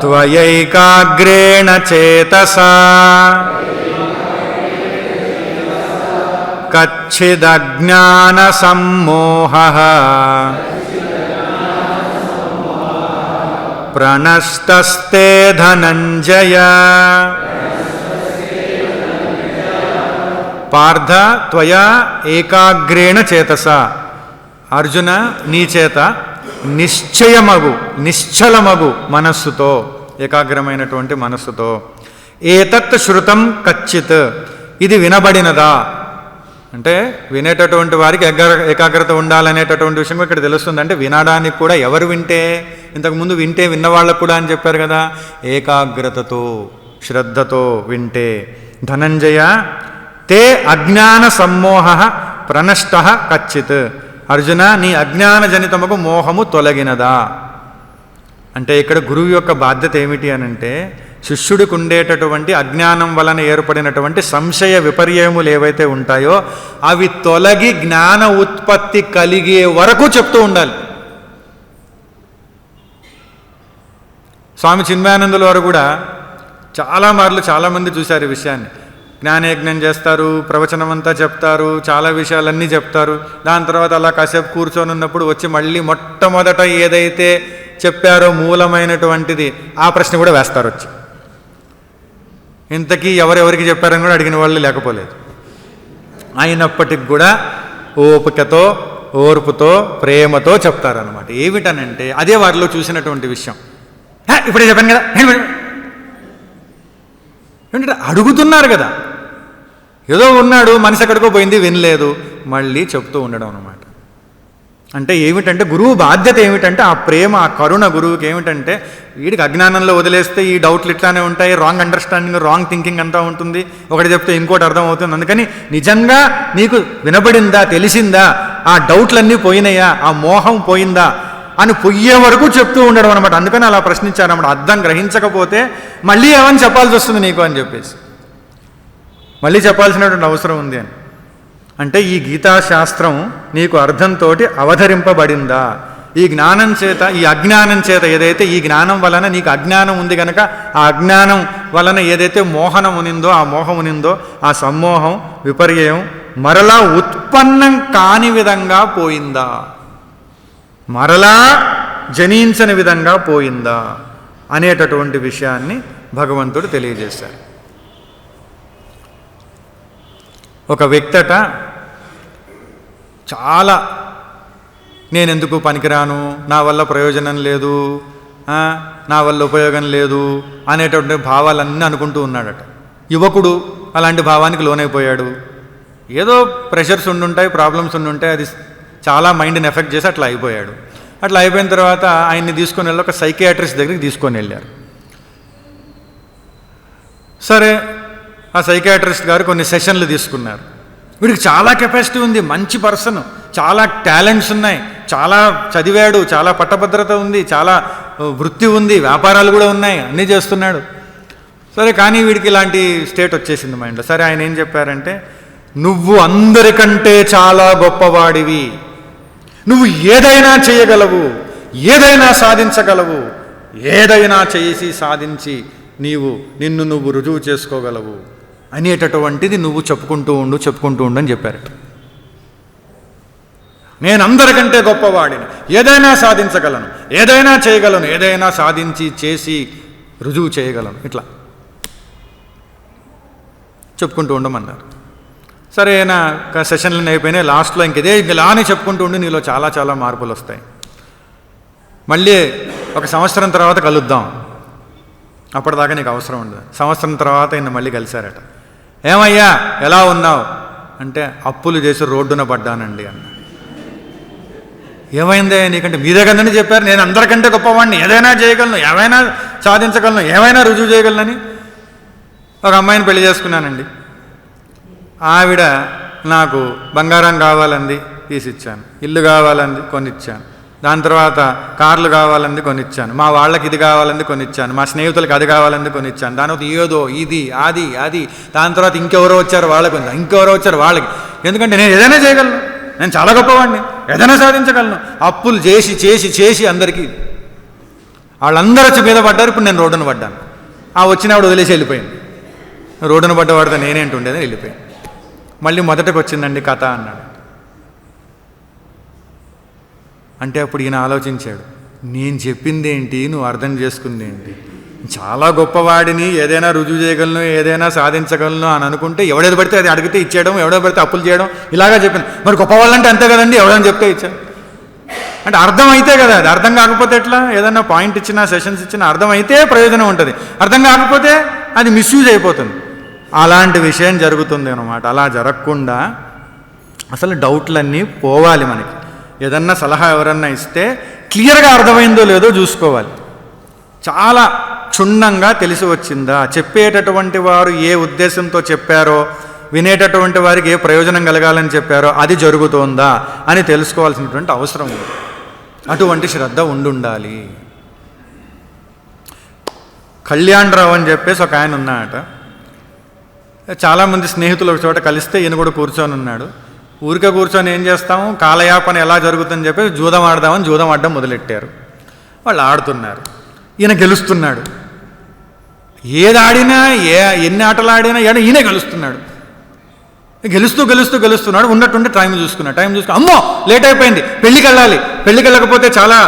త్వయైకాగ్రేణ చేతసా కచ్చిదజ్ఞాన సమ్మోహః ప్రణష్టస్తే ధనంజయ. పార్థ త్వయా ఏకాగ్రేణ చేతస, అర్జున నీ చేత నిశ్చయమగు, నిశ్చలమగు మనస్సుతో, ఏకాగ్రమైనటువంటి మనస్సుతో, ఏతత్ శృతం కచ్చిత్, ఇది వినబడినదా అంటే వినేటటువంటి వారికి ఏకాగ్రత ఉండాలనేటటువంటి విషయం ఇక్కడ తెలుస్తుంది. అంటే వినడానికి కూడా ఎవరు వింటే, ఇంతకుముందు వింటే విన్నవాళ్ళకు కూడా అని చెప్పారు కదా, ఏకాగ్రతతో శ్రద్ధతో వింటే. ధనంజయ తే అజ్ఞాన సమ్మోహ ప్రణష్ట కచ్చిత్, అర్జున నీ అజ్ఞానజనితముకు మోహము తొలగినదా. అంటే ఇక్కడ గురువు యొక్క బాధ్యత ఏమిటి అనంటే, శిష్యుడికి ఉండేటటువంటి అజ్ఞానం వలన ఏర్పడినటువంటి సంశయ విపర్యములు ఏవైతే ఉంటాయో అవి తొలగి జ్ఞాన ఉత్పత్తి కలిగే వరకు చెప్తూ ఉండాలి. స్వామి చిన్మయానందుల వారు కూడా చాలా మార్లు చాలామంది చూశారు ఈ విషయాన్ని. జ్ఞానయజ్ఞం చేస్తారు, ప్రవచనం అంతా చెప్తారు, చాలా విషయాలన్నీ చెప్తారు. దాని తర్వాత అలా కాసేపు కూర్చొని ఉన్నప్పుడు వచ్చి మళ్ళీ మొట్టమొదట ఏదైతే చెప్పారో మూలమైనటువంటిది ఆ ప్రశ్న కూడా వేస్తారు వచ్చి. ఇంతకీ ఎవరెవరికి చెప్పారని కూడా అడిగిన వాళ్ళు లేకపోలేదు. అయినప్పటికి కూడా ఓపికతో, ఓర్పుతో, ప్రేమతో చెప్తారనమాట. ఏమిటనంటే అదే వారిలో చూసినటువంటి విషయం. ఇప్పుడే చెప్పాను కదా, ఏంటంటే అడుగుతున్నారు కదా, ఏదో ఉన్నాడు మనసు ఎక్కడికో పోయింది వినలేదు, మళ్ళీ చెప్తూ ఉండడం అనమాట. అంటే ఏమిటంటే గురువు బాధ్యత ఏమిటంటే ఆ ప్రేమ, ఆ కరుణ గురువుకి ఏమిటంటే వీడికి అజ్ఞానంలో వదిలేస్తే ఈ డౌట్లు ఇట్లానే ఉంటాయి, రాంగ్ అండర్స్టాండింగ్, రాంగ్ థింకింగ్ అంతా ఉంటుంది, ఒకటి చెప్తే ఇంకోటి అర్థం అవుతుంది. అందుకని నిజంగా నీకు వినబడిందా, తెలిసిందా, ఆ డౌట్లన్నీ పోయినాయా, ఆ మోహం పోయిందా అని పొయ్యే వరకు చెప్తూ ఉండడం అనమాట. అందుకని అలా ప్రశ్నించారన్నమాట. అర్థం గ్రహించకపోతే మళ్ళీ ఏమని చెప్పాల్సి వస్తుంది నీకు అని చెప్పేసి, మళ్ళీ చెప్పాల్సినటువంటి అవసరం ఉంది అని. అంటే ఈ గీతాశాస్త్రం నీకు అర్థంతో అవతరింపబడిందా, ఈ జ్ఞానం చేత, ఈ అజ్ఞానం చేత ఏదైతే, ఈ జ్ఞానం వలన నీకు అజ్ఞానం ఉంది కనుక ఆ అజ్ఞానం వలన ఏదైతే మోహనం ఉనిందో, ఆ మోహం ఉనిందో, ఆ సమ్మోహం విపర్యయం మరలా ఉత్పన్నం కాని విధంగా పోయిందా, మరలా జనించని విధంగా పోయిందా అనేటటువంటి విషయాన్ని భగవంతుడు తెలియజేశారు. ఒక వ్యక్తట చాలా నేనెందుకు పనికిరాను, నా వల్ల ప్రయోజనం లేదు, నా వల్ల ఉపయోగం లేదు అనేటువంటి భావాలన్నీ అనుకుంటూ ఉన్నాడట. యువకుడు అలాంటి భావానికి లోనైపోయాడు. ఏదో ప్రెషర్స్ ఉండుంటాయి, ప్రాబ్లమ్స్ ఉండుంటాయి, అది చాలా మైండ్ని ఎఫెక్ట్ చేసి అట్లా అయిపోయాడు. అట్లా అయిపోయిన తర్వాత ఆయన్ని తీసుకొని వెళ్ళి ఒక సైకియాట్రిస్ట్ దగ్గరికి తీసుకొని వెళ్ళారు. సరే, ఆ సైకియాట్రిస్ట్ గారు కొన్ని సెషన్లు తీసుకున్నారు. వీడికి చాలా కెపాసిటీ ఉంది, మంచి పర్సన్, చాలా టాలెంట్స్ ఉన్నాయి, చాలా చదివాడు, చాలా పట్టభద్రత ఉంది, చాలా వృత్తి ఉంది, వ్యాపారాలు కూడా ఉన్నాయి, అన్నీ చేస్తున్నాడు. సరే, కానీ వీడికి ఇలాంటి స్టేట్ వచ్చేసింది మైండ్లో. సరే, ఆయన ఏం చెప్పారంటే, నువ్వు అందరికంటే చాలా గొప్పవాడివి, నువ్వు ఏదైనా చేయగలవు, ఏదైనా సాధించగలవు, ఏదైనా చేసి సాధించి నిన్ను నువ్వు రుజువు చేసుకోగలవు అనేటటువంటిది నువ్వు చెప్పుకుంటూ ఉండు అని చెప్పారు. నేను అందరికంటే గొప్పవాడిని, ఏదైనా సాధించగలను, ఏదైనా చేయగలను, ఏదైనా సాధించి చేసి రుజువు చేయగలను, ఇట్లా చెప్పుకుంటూ ఉండమన్నారు. సరే, అయినా సెషన్లు అయిపోయినాయి. లాస్ట్లో ఇలానే చెప్పుకుంటూ ఉండి నీలో చాలా చాలా మార్పులు వస్తాయి. మళ్ళీ ఒక సంవత్సరం తర్వాత కలుద్దాం, అప్పటిదాకా నీకు అవసరం ఉండదు. సంవత్సరం తర్వాత ఈయన మళ్ళీ కలిశారట. ఏమయ్యా ఎలా ఉన్నావు అంటే, అప్పులు చేసి రోడ్డున పడ్డానండి అన్న. ఏమైందే నీకంటే, మీరే కదండి చెప్పారు నేను అందరికంటే గొప్పవాడిని, ఏదైనా చేయగలను, ఏమైనా సాధించగలను, ఏమైనా రుజువు చేయగలనని. ఒక అమ్మాయిని పెళ్లి చేసుకున్నానండి. ఆవిడ నాకు బంగారం కావాలంది, తీసిచ్చాను. ఇల్లు కావాలంది, కొనిచ్చాను. దాని తర్వాత కార్లు కావాలంది, కొనిచ్చాను. మా వాళ్ళకి ఇది కావాలంది, కొనిచ్చాను. మా స్నేహితులకి అది కావాలంది, కొనిచ్చాను. దాని తర్వాత ఏదో ఇది అది అది, దాని తర్వాత ఇంకెవరో వచ్చారు వాళ్ళకి, ఇంకెవరో వచ్చారు వాళ్ళకి. ఎందుకంటే నేను ఏదైనా చేయగలను, నేను చాలా గొప్పవాడిని, ఏదైనా సాధించగలను. అప్పులు చేసి చేసి చేసి అందరికీ వాళ్ళందరూ వచ్చి మీద పడ్డారు. ఇప్పుడు నేను రోడ్డున పడ్డాను. ఆ వచ్చినప్పుడు వదిలేసి వెళ్ళిపోయింది. రోడ్డున పడ్డవాడితో నేనేంటుండేదని వెళ్ళిపోయింది. మళ్ళీ మొదటకు వచ్చిందండి కథ అన్నాడు. అంటే అప్పుడు ఈయన ఆలోచించాడు, నేను చెప్పింది ఏంటి, నువ్వు అర్థం చేసుకుంది ఏంటి? చాలా గొప్పవాడిని, ఏదైనా రుజువు చేయగలను, ఏదైనా సాధించగలను అని అనుకుంటే ఎవడేది పడితే అది అడిగితే ఇచ్చేయడం, ఎవడో పడితే అప్పులు చేయడం, ఇలాగా చెప్పాను. మరి గొప్పవాళ్ళంటే అంతే కదండి, ఎవడని చెప్తే ఇచ్చాను అంటే అర్థం అయితే కదా. అది అర్థం కాకపోతే ఎట్లా? ఏదన్నా పాయింట్ ఇచ్చినా సెషన్స్ ఇచ్చినా అర్థం అయితే ప్రయోజనం ఉంటుంది, అర్థం కాకపోతే అది మిస్యూజ్ అయిపోతుంది. అలాంటి విషయం జరుగుతుంది అన్నమాట. అలా జరగకుండా అసలు డౌట్లన్నీ పోవాలి. మనకి ఏదన్నా సలహా ఎవరన్నా ఇస్తే క్లియర్గా అర్థమైందో లేదో చూసుకోవాలి. చాలా క్షుణ్ణంగా తెలిసి వచ్చిందా, చెప్పేటటువంటి వారు ఏ ఉద్దేశంతో చెప్పారో, వినేటటువంటి వారికి ఏ ప్రయోజనం కలగాలని చెప్పారో అది జరుగుతోందా అని తెలుసుకోవాల్సినటువంటి అవసరం ఉంది. అటువంటి శ్రద్ధ ఉండాలి. కళ్యాణరావు అని చెప్పేసి ఒక ఆయన ఉన్నాడట. చాలామంది స్నేహితులు ఒక చోట కలిస్తే ఈయన కూడా కూర్చొని ఉన్నాడు. ఊరికే కూర్చొని ఏం చేస్తాము, కాలయాపన ఎలా జరుగుతుందని చెప్పి జూదం ఆడదామని జూదం ఆడడం మొదలెట్టారు. వాళ్ళు ఆడుతున్నారు, ఈయన గెలుస్తున్నాడు. ఏది ఆడినా ఎన్ని ఆటలు ఆడినా ఈయనే గెలుస్తున్నాడు. గెలుస్తూ గెలుస్తూ గెలుస్తున్నాడు. ఉన్నట్టుండి టైం చూసుకున్నాడు. అమ్మో లేట్ అయిపోయింది, పెళ్ళికి వెళ్ళాలి, పెళ్ళికి వెళ్ళకపోతే చాలా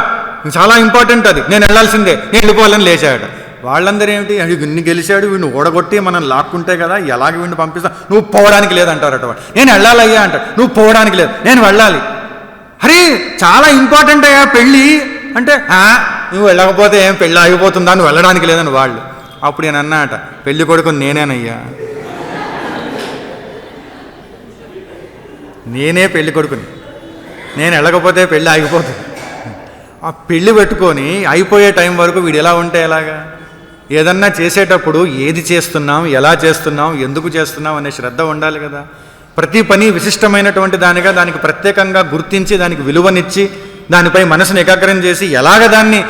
చాలా ఇంపార్టెంట్, అది నేను వెళ్ళాల్సిందే, నేను వెళ్ళిపోవాలని లేచాడు. వాళ్ళందరూ ఏమిటి, ఇన్ని గెలిచాడు, వీడిని ఓడగొట్టి మనం లాక్కుంటే కదా, ఎలాగ వీడిని పంపిస్తా, నువ్వు పోవడానికి లేదంటారట. వాడు నేను వెళ్ళాలయ్యా అంటాడు, నువ్వు పోవడానికి లేదు, నేను వెళ్ళాలి. అరే చాలా ఇంపార్టెంట్ అయ్యా పెళ్ళి అంటే, నువ్వు వెళ్ళకపోతే ఏం పెళ్ళి ఆగిపోతుందా, నువ్వు వెళ్ళడానికి లేదని వాళ్ళు. అప్పుడు నేను అన్నట, పెళ్లి కొడుకు నేనేనయ్యా, నేనే పెళ్లి కొడుకుని, నేను వెళ్ళకపోతే పెళ్ళి ఆగిపోతుంది. ఆ పెళ్ళి పెట్టుకొని అయిపోయే టైం వరకు వీడు ఎలా ఉంటే ఎలాగా? ఏదన్నా చేసేటప్పుడు ఏది చేస్తున్నాం, ఎలా చేస్తున్నాం, ఎందుకు చేస్తున్నాం అనే శ్రద్ధ ఉండాలి కదా. ప్రతి పని విశిష్టమైనటువంటి దానిగా, దానికి ప్రత్యేకంగా గుర్తించి, దానికి విలువనిచ్చి, దానిపై మనసును ఏకాగ్రం చేసి ఎలాగ దాన్ని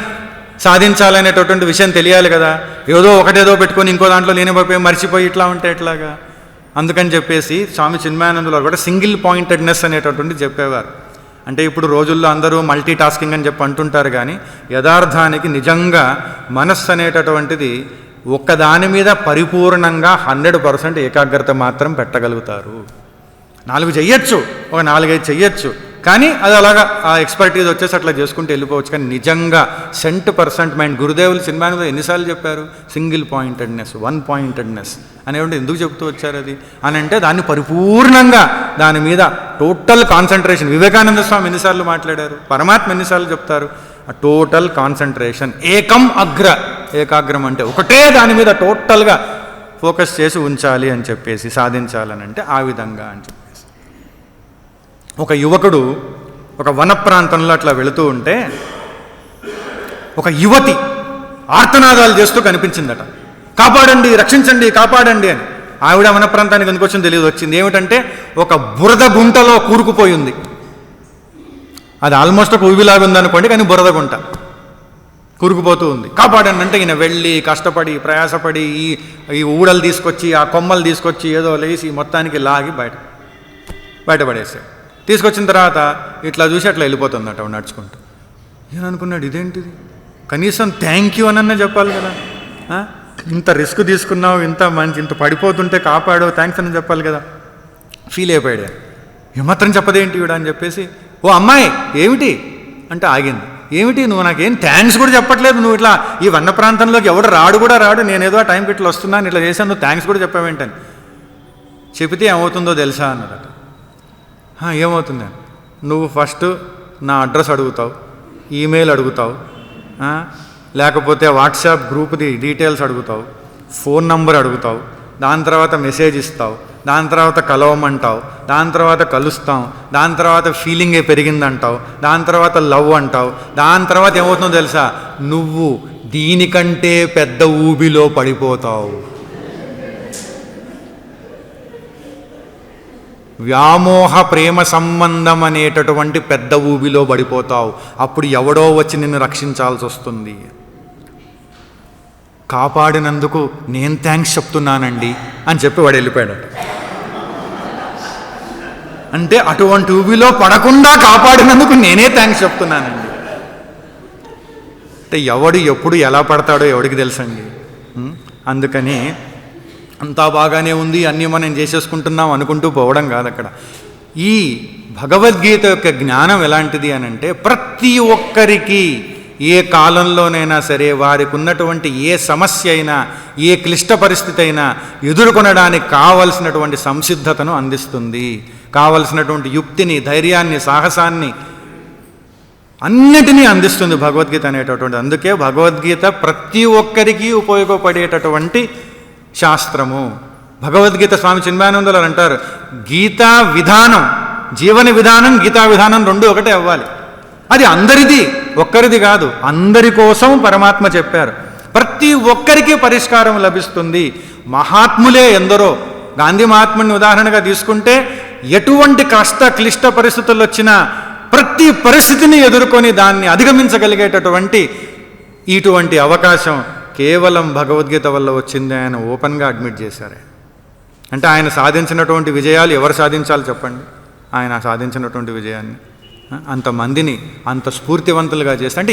సాధించాలనేటటువంటి విషయం తెలియాలి కదా. ఏదో ఒకటేదో పెట్టుకొని ఇంకో దాంట్లో లేనిపోయి మర్చిపోయి ఇట్లా ఉంటే ఎట్లాగా? అందుకని చెప్పేసి స్వామి చిన్మయానందులో కూడా సింగిల్ పాయింటెడ్నెస్ అనేటటువంటి చెప్పేవారు. అంటే ఇప్పుడు రోజుల్లో అందరూ మల్టీ టాస్కింగ్ అని చెప్పి అంటుంటారు, కానీ యథార్థానికి నిజంగా మనస్సు అనేటటువంటిది ఒక్కదాని మీద పరిపూర్ణంగా 100% ఏకాగ్రత మాత్రం పెట్టగలుగుతారు. 4 చెయ్యొచ్చు, ఒక 4-5 చెయ్యొచ్చు, కానీ అది అలాగా ఆ ఎక్స్పర్టీజ్ వచ్చేసి అట్లా చేసుకుంటూ వెళ్ళిపోవచ్చు. కానీ నిజంగా 100% మైండ్, గురుదేవులు సినిమాలో ఎన్నిసార్లు చెప్పారు, సింగిల్ పాయింటెడ్నెస్, 1 పాయింటెడ్నెస్ అనేటువంటి ఎందుకు చెప్తూ వచ్చారు అది అని అంటే, దాన్ని పరిపూర్ణంగా దాని మీద టోటల్ కాన్సన్ట్రేషన్. వివేకానంద స్వామి ఎన్నిసార్లు మాట్లాడారు, పరమాత్మ ఎన్నిసార్లు చెప్తారు, ఆ టోటల్ కాన్సన్ట్రేషన్. ఏకం అగ్ర, ఏకాగ్రం అంటే ఒకటే దాని మీద టోటల్గా ఫోకస్ చేసి ఉంచాలి అని చెప్పేసి సాధించాలని అంటే ఆ విధంగా అని చెప్పేసి. ఒక యువకుడు ఒక వన ప్రాంతంలో అట్లా వెళుతూ ఉంటే ఒక యువతి ఆర్తనాదాలు చేస్తూ కనిపించిందట. కాపాడండి, రక్షించండి, కాపాడండి అని. ఆవిడ వన ప్రాంతానికి ఎందుకు వచ్చింది తెలియదు, వచ్చింది ఏమిటంటే ఒక బురద గుంటలో కూరుకుపోయింది. అది ఆల్మోస్ట్ ఒక ఊబిలాగా ఉందనుకోండి, కానీ బురద గుంట కూరుకుపోతూ ఉంది. కాపాడండి అంటే ఈయన వెళ్ళి కష్టపడి ప్రయాసపడి ఈ ఊడలు తీసుకొచ్చి, ఆ కొమ్మలు తీసుకొచ్చి ఏదో లేచి మొత్తానికి లాగి బయటపడేసాడు. తీసుకొచ్చిన తర్వాత ఇట్లా చూసి అట్లా వెళ్ళిపోతుందట నడుచుకుంటూ. నేను అనుకున్నాడు, ఇదేంటిది, కనీసం థ్యాంక్ యూ అనన్నా చెప్పాలి కదా, ఇంత రిస్క్ తీసుకున్నావు, ఇంత పడిపోతుంటే కాపాడో, థ్యాంక్స్ అని చెప్పాలి కదా. ఫీల్ అయిపోయాడు. ఏమాత్రం చెప్పదేంటి వీడు అని చెప్పేసి, ఓ అమ్మాయి ఏమిటి అంటే ఆగింది. ఏమిటి, నువ్వు నాకేం థ్యాంక్స్ కూడా చెప్పట్లేదు, నువ్వు ఇట్లా ఈ వన్న ప్రాంతంలోకి ఎవడు రాడు కూడా రాడు, నేనేదో ఆ టైంకి ఇట్లా వస్తున్నాను, ఇట్లా చేశాను, నువ్వు థ్యాంక్స్ కూడా చెప్పావేంటని. చెబితే ఏమవుతుందో తెలుసా అన్నదట. ఏమవుతుందని, నువ్వు ఫస్ట్ నా అడ్రస్ అడుగుతావు, ఈమెయిల్ అడుగుతావు, లేకపోతే వాట్సాప్ గ్రూప్ది డీటెయిల్స్ అడుగుతావు, ఫోన్ నంబర్ అడుగుతావు, దాని తర్వాత మెసేజ్ ఇస్తావు, దాని తర్వాత కలవమంటావు, దాని తర్వాత కలుస్తాం, దాని తర్వాత ఫీలింగే పెరిగిందంటావు, దాని తర్వాత లవ్ అంటావు, దాని తర్వాత ఏమవుతుందో తెలుసా, నువ్వు దీనికంటే పెద్ద ఊబిలో పడిపోతావు. వ్యామోహ ప్రేమ సంబంధం అనేటటువంటి పెద్ద ఊబిలో పడిపోతావు. అప్పుడు ఎవడో వచ్చి నిన్ను రక్షించాల్సి వస్తుంది. కాపాడినందుకు నేను థ్యాంక్స్ చెప్తున్నానండి అని చెప్పి వాడు వెళ్ళిపోయాడు. అంటే అటువంటి ఊబిలో పడకుండా కాపాడినందుకు నేనే థ్యాంక్స్ చెప్తున్నానండి. అంటే ఎవడు ఎప్పుడు ఎలా పడతాడో ఎవడికి తెలుసండి. అందుకని అంతా బాగానే ఉంది, అన్నీ మనం చేసేసుకుంటున్నాం అనుకుంటూ పోవడం కాదు అక్కడ. ఈ భగవద్గీత యొక్క జ్ఞానం ఎలాంటిది అని అంటే, ప్రతి ఒక్కరికి ఏ కాలంలోనైనా సరే వారికి ఉన్నటువంటి ఏ సమస్య అయినా, ఏ క్లిష్ట పరిస్థితి అయినా ఎదుర్కొనడానికి కావలసినటువంటి సంసిద్ధతను అందిస్తుంది. కావలసినటువంటి యుక్తిని, ధైర్యాన్ని, సాహసాన్ని అన్నిటినీ అందిస్తుంది భగవద్గీత అనేటటువంటి. అందుకే భగవద్గీత ప్రతి ఒక్కరికి ఉపయోగపడేటటువంటి శాస్త్రము. భగవద్గీత స్వామి చిన్మయానందులు అంటారు, గీతా విధానం, జీవన విధానం, గీతా విధానం రెండు ఒకటే అవ్వాలి. అది అందరిది, ఒక్కరిది కాదు, అందరి కోసం పరమాత్మ చెప్పారు. ప్రతి ఒక్కరికి పరిష్కారం లభిస్తుంది. మహాత్ములే ఎందరో, గాంధీ మహాత్ముని ఉదాహరణగా తీసుకుంటే ఎటువంటి కష్ట క్లిష్ట పరిస్థితులు వచ్చినా ప్రతి పరిస్థితిని ఎదుర్కొని దాన్ని అధిగమించగలిగేటటువంటి ఇటువంటి అవకాశం కేవలం భగవద్గీత వల్ల వచ్చింది. ఆయన ఓపెన్గా అడ్మిట్ చేశారు. అంటే ఆయన సాధించినటువంటి విజయాలు ఎవరు సాధించాలి చెప్పండి? ఆయన సాధించినటువంటి విజయాన్ని అంతమందిని అంత స్ఫూర్తివంతులుగా చేస్తే, అంటే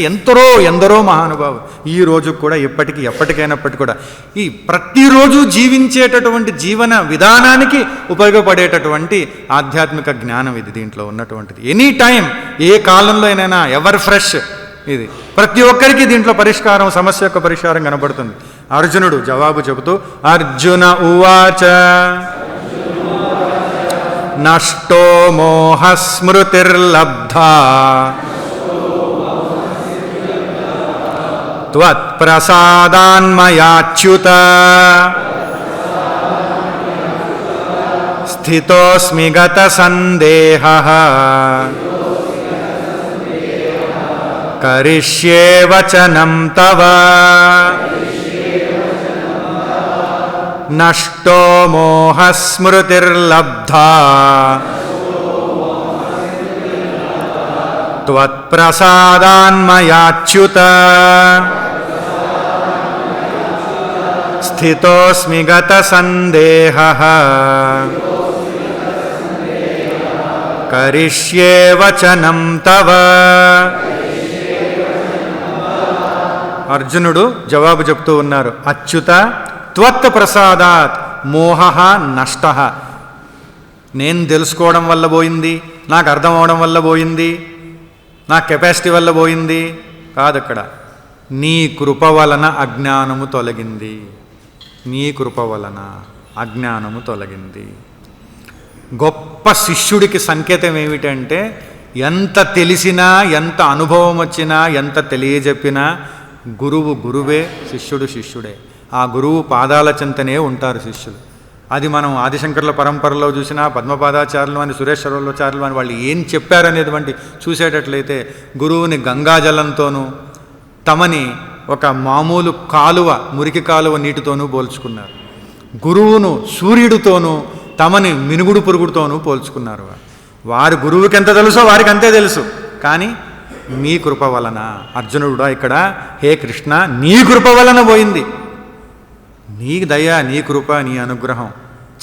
ఎందరో మహానుభావులు ఈ రోజు కూడా ఎప్పటికైనప్పటికీ కూడా ఈ ప్రతిరోజు జీవించేటటువంటి జీవన విధానానికి ఉపయోగపడేటటువంటి ఆధ్యాత్మిక జ్ఞానం ఇది దీంట్లో ఉన్నటువంటిది. ఎనీ టైం, ఏ కాలంలో అయినా ఎవర్ ఫ్రెష్ ఇది. ప్రతి ఒక్కరికి దీంట్లో పరిష్కారం, సమస్య యొక్క పరిష్కారం కనబడుతుంది. అర్జునుడు జవాబు చెబుతూ, అర్జున ఉవాచ నష్టో మోహ స్మృతిర్లబ్ధా త్వత్ప్రసాదాన్మయాచ్యుత స్థితోస్మి గత సందేహః కరిష్యే వచనం తవ నష్టో మోహ స్మృతిర్లబ్ధా త్వత్ప్రసాదాన్మయాచ్యుత స్థితోస్మి గత సందేహః కరిష్యే వచనం తవ. అర్జునుడు జవాబు చెప్తూ ఉన్నారు, అచ్యుత త్వత్ ప్రసాదాత్ మోహ నష్ట. నేను తెలుసుకోవడం వల్ల పోయింది, నాకు అర్థం అవడం వల్ల పోయింది, నా కెపాసిటీ వల్ల పోయింది కాదు. అక్కడ నీ కృప వలన అజ్ఞానము తొలగింది. నీ కృప వలన అజ్ఞానము తొలగింది. గొప్ప శిష్యుడికి సంకేతం ఏమిటంటే, ఎంత తెలిసినా, ఎంత అనుభవం వచ్చినా, ఎంత తెలియజెప్పినా గురువు గురువే, శిష్యుడు శిష్యుడే. ఆ గురువు పాదాల చింతనే ఉంటారు శిష్యులు. అది మనం ఆదిశంకర్ల పరంపరలో చూసినా, పద్మపాదాచార్యులు అని, సురేశ్వరాచార్యులు అని వాళ్ళు ఏం చెప్పారనేటువంటి చూసేటట్లయితే గురువుని గంగాజలంతోనూ తమని ఒక మామూలు కాలువ, మురికి కాలువ నీటితోనూ పోల్చుకున్నారు. గురువును సూర్యుడితోనూ తమని మినుగుడు పురుగుడుతోనూ పోల్చుకున్నారు. వారి గురువుకి ఎంత తెలుసో వారికి అంతే తెలుసు. కానీ మీ కృప వలన, అర్జునుడు ఇక్కడ, హే కృష్ణ నీ కృప వలన పోయింది. నీ దయ, నీ కృప, నీ అనుగ్రహం,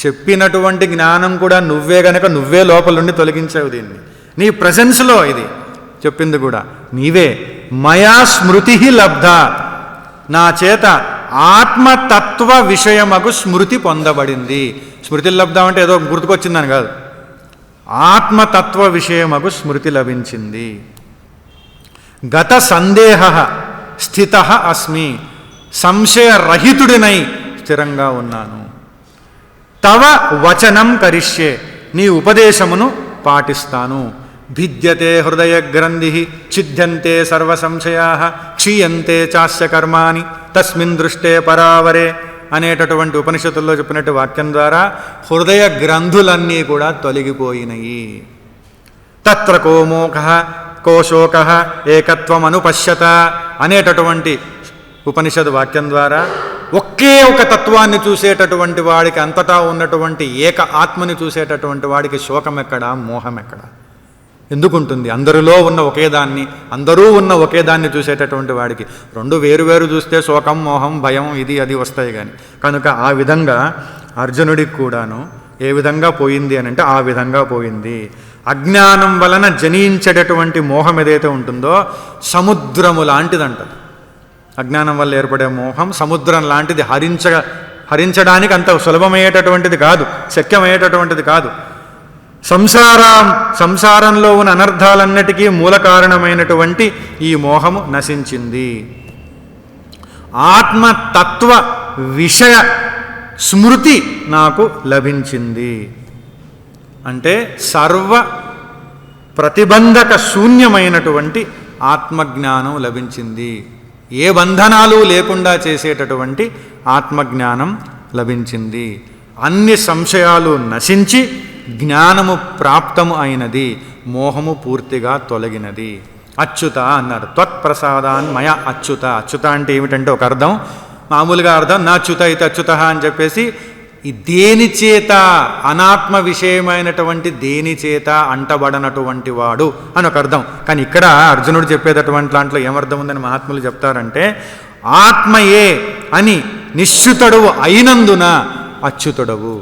చెప్పినటువంటి జ్ఞానం కూడా నువ్వే గనక నువ్వే లోపలుండి తొలగించావు దీన్ని. నీ ప్రజెన్స్లో ఇది చెప్పింది కూడా నీవే. మయా స్మృతి లబ్ధ, నా చేత ఆత్మతత్వ విషయమగు స్మృతి పొందబడింది. స్మృతి లబ్ధం అంటే ఏదో గుర్తుకొచ్చిందని కాదు, ఆత్మతత్వ విషయమగు స్మృతి లభించింది. గత సందేహ స్థిత అస్మి, సంశయరహితుడినై స్థిరంగా ఉన్నాను. తవ వచనం కరిష్యే, నీ ఉపదేశమును పాటిస్తాను. భిద్యతే హృదయ గ్రంథి ఛిద్యంతే సర్వ సంశయా క్షీయంతే చాస్య కర్మాణి తస్మిన్ దృష్టే పరావరే అనేటటువంటి ఉపనిషత్తుల్లో చెప్పినట్టు వాక్యం ద్వారా హృదయ గ్రంథులన్నీ కూడా తొలగిపోయినాయి. తత్ర కో మోహః కో శోకః ఏకత్వం అనుపశ్యత అనేటటువంటి ఉపనిషద్ వాక్యం ద్వారా ఒకే ఒక తత్వాన్ని చూసేటటువంటి వాడికి, అంతటా ఉన్నటువంటి ఏక ఆత్మని చూసేటటువంటి వాడికి శోకం ఎక్కడ, మోహం ఎక్కడ, ఎందుకుంటుంది? అందరిలో ఉన్న ఒకేదాన్ని, అందరూ ఉన్న ఒకేదాన్ని చూసేటటువంటి వాడికి రెండు వేరు వేరు చూస్తే శోకం, మోహం, భయం, ఇది అది వస్తాయి. కానీ కనుక ఆ విధంగా అర్జునుడికి కూడాను ఏ విధంగా పోయింది అని అంటే ఆ విధంగా పోయింది. అజ్ఞానం వలన జనించేటటువంటి మోహం ఏదైతే ఉంటుందో సముద్రము లాంటిదంటది. అజ్ఞానం వల్ల ఏర్పడే మోహం సముద్రం లాంటిది. హరించడానికి అంత సులభమయ్యేటటువంటిది కాదు, శక్యమయ్యేటటువంటిది కాదు. సంసారంలో ఉన్న అనర్థాలన్నిటికీ మూల కారణమైనటువంటి ఈ మోహము నశించింది. ఆత్మతత్వ విషయ స్మృతి నాకు లభించింది. అంటే సర్వ ప్రతిబంధక శూన్యమైనటువంటి ఆత్మజ్ఞానం లభించింది. ఏ బంధనాలు లేకుండా చేసేటటువంటి ఆత్మజ్ఞానం లభించింది. అన్ని సంశయాలు నశించి జ్ఞానము ప్రాప్తము అయినది, మోహము పూర్తిగా తొలగినది. అచ్యుత అన్నారు. త్వత్ప్రసాదాన్ మయ అచ్యుత. అచ్యుత అంటే ఏమిటంటే ఒక అర్థం, మామూలుగా అర్థం నా చ్యుత అయితే అచ్యుత అని చెప్పేసి ఈ దేని చేత, అనాత్మ విషయమైనటువంటి దేని చేత అంటబడనటువంటి వాడు అని ఒక అర్థం. కానీ ఇక్కడ అర్జునుడు చెప్పేటటువంటి దాంట్లో ఏమర్థం ఉందని మహాత్ములు చెప్తారంటే ఆత్మయే అని నిశ్చితుడవు అయినందున అచ్యుతుడవు,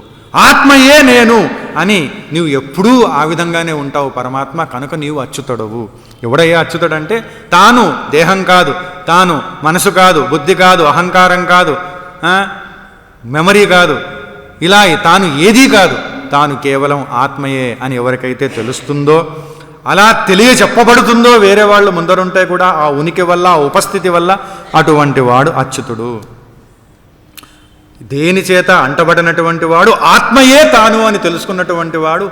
ఆత్మయే నేను అని నీవు ఎప్పుడూ ఆ విధంగానే ఉంటావు పరమాత్మ, కనుక నీవు అచ్యుతుడవు. ఎవడయ్యా అచ్యుతుడంటే తాను దేహం కాదు, తాను మనసు కాదు, బుద్ధి కాదు, అహంకారం కాదు, మెమరీ కాదు, ఇలా తాను ఏదీ కాదు, తాను కేవలం ఆత్మయే అని ఎవరికైతే తెలుస్తుందో, అలా తెలియచెప్పబడుతుందో వేరే వాళ్ళు ముందరుంటే కూడా ఆ ఉనికి వల్ల, ఆ ఉపస్థితి వల్ల అటువంటి వాడు అచ్యుతుడు. దేని చేత అంటబడినటువంటి వాడు ఆత్మయే తాను అని తెలుసుకున్నటువంటి వాడు,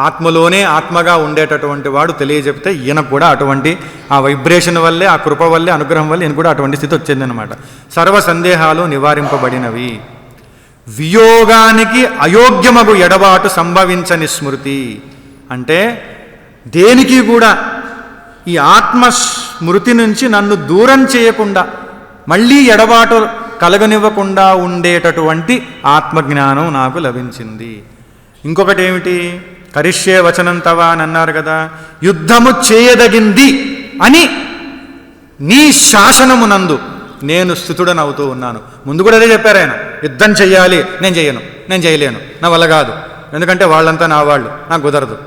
ఆత్మలోనే ఆత్మగా ఉండేటటువంటి వాడు తెలియజెప్తే ఈయన కూడా అటువంటి ఆ వైబ్రేషన్ వల్లే, ఆ కృప వల్లే, అనుగ్రహం వల్లే ఈయన కూడా అటువంటి స్థితి వచ్చిందనమాట. సర్వ సందేహాలు నివారింపబడినవి. వియోగానికి అయోగ్యమగు ఎడబాటు సంభవించని స్మృతి అంటే దేనికి కూడా ఈ ఆత్మస్మృతి నుంచి నన్ను దూరం చేయకుండా, మళ్ళీ ఎడబాటు కలగనివ్వకుండా ఉండేటటువంటి ఆత్మజ్ఞానం నాకు లభించింది. ఇంకొకటి ఏమిటి? కరిష్యే వచనం తవ అని అన్నారు కదా, యుద్ధము చేయదగింది అని నీ శాసనమునందు నేను స్థితుడనవుతూ ఉన్నాను. ముందు కూడా అదే చెప్పారు ఆయన, యుద్ధం చెయ్యాలి, నేను చెయ్యను, నేను చేయలేను, నా వల్ల కాదు, ఎందుకంటే వాళ్ళంతా నా వాళ్ళు, నాకు కుదరదు.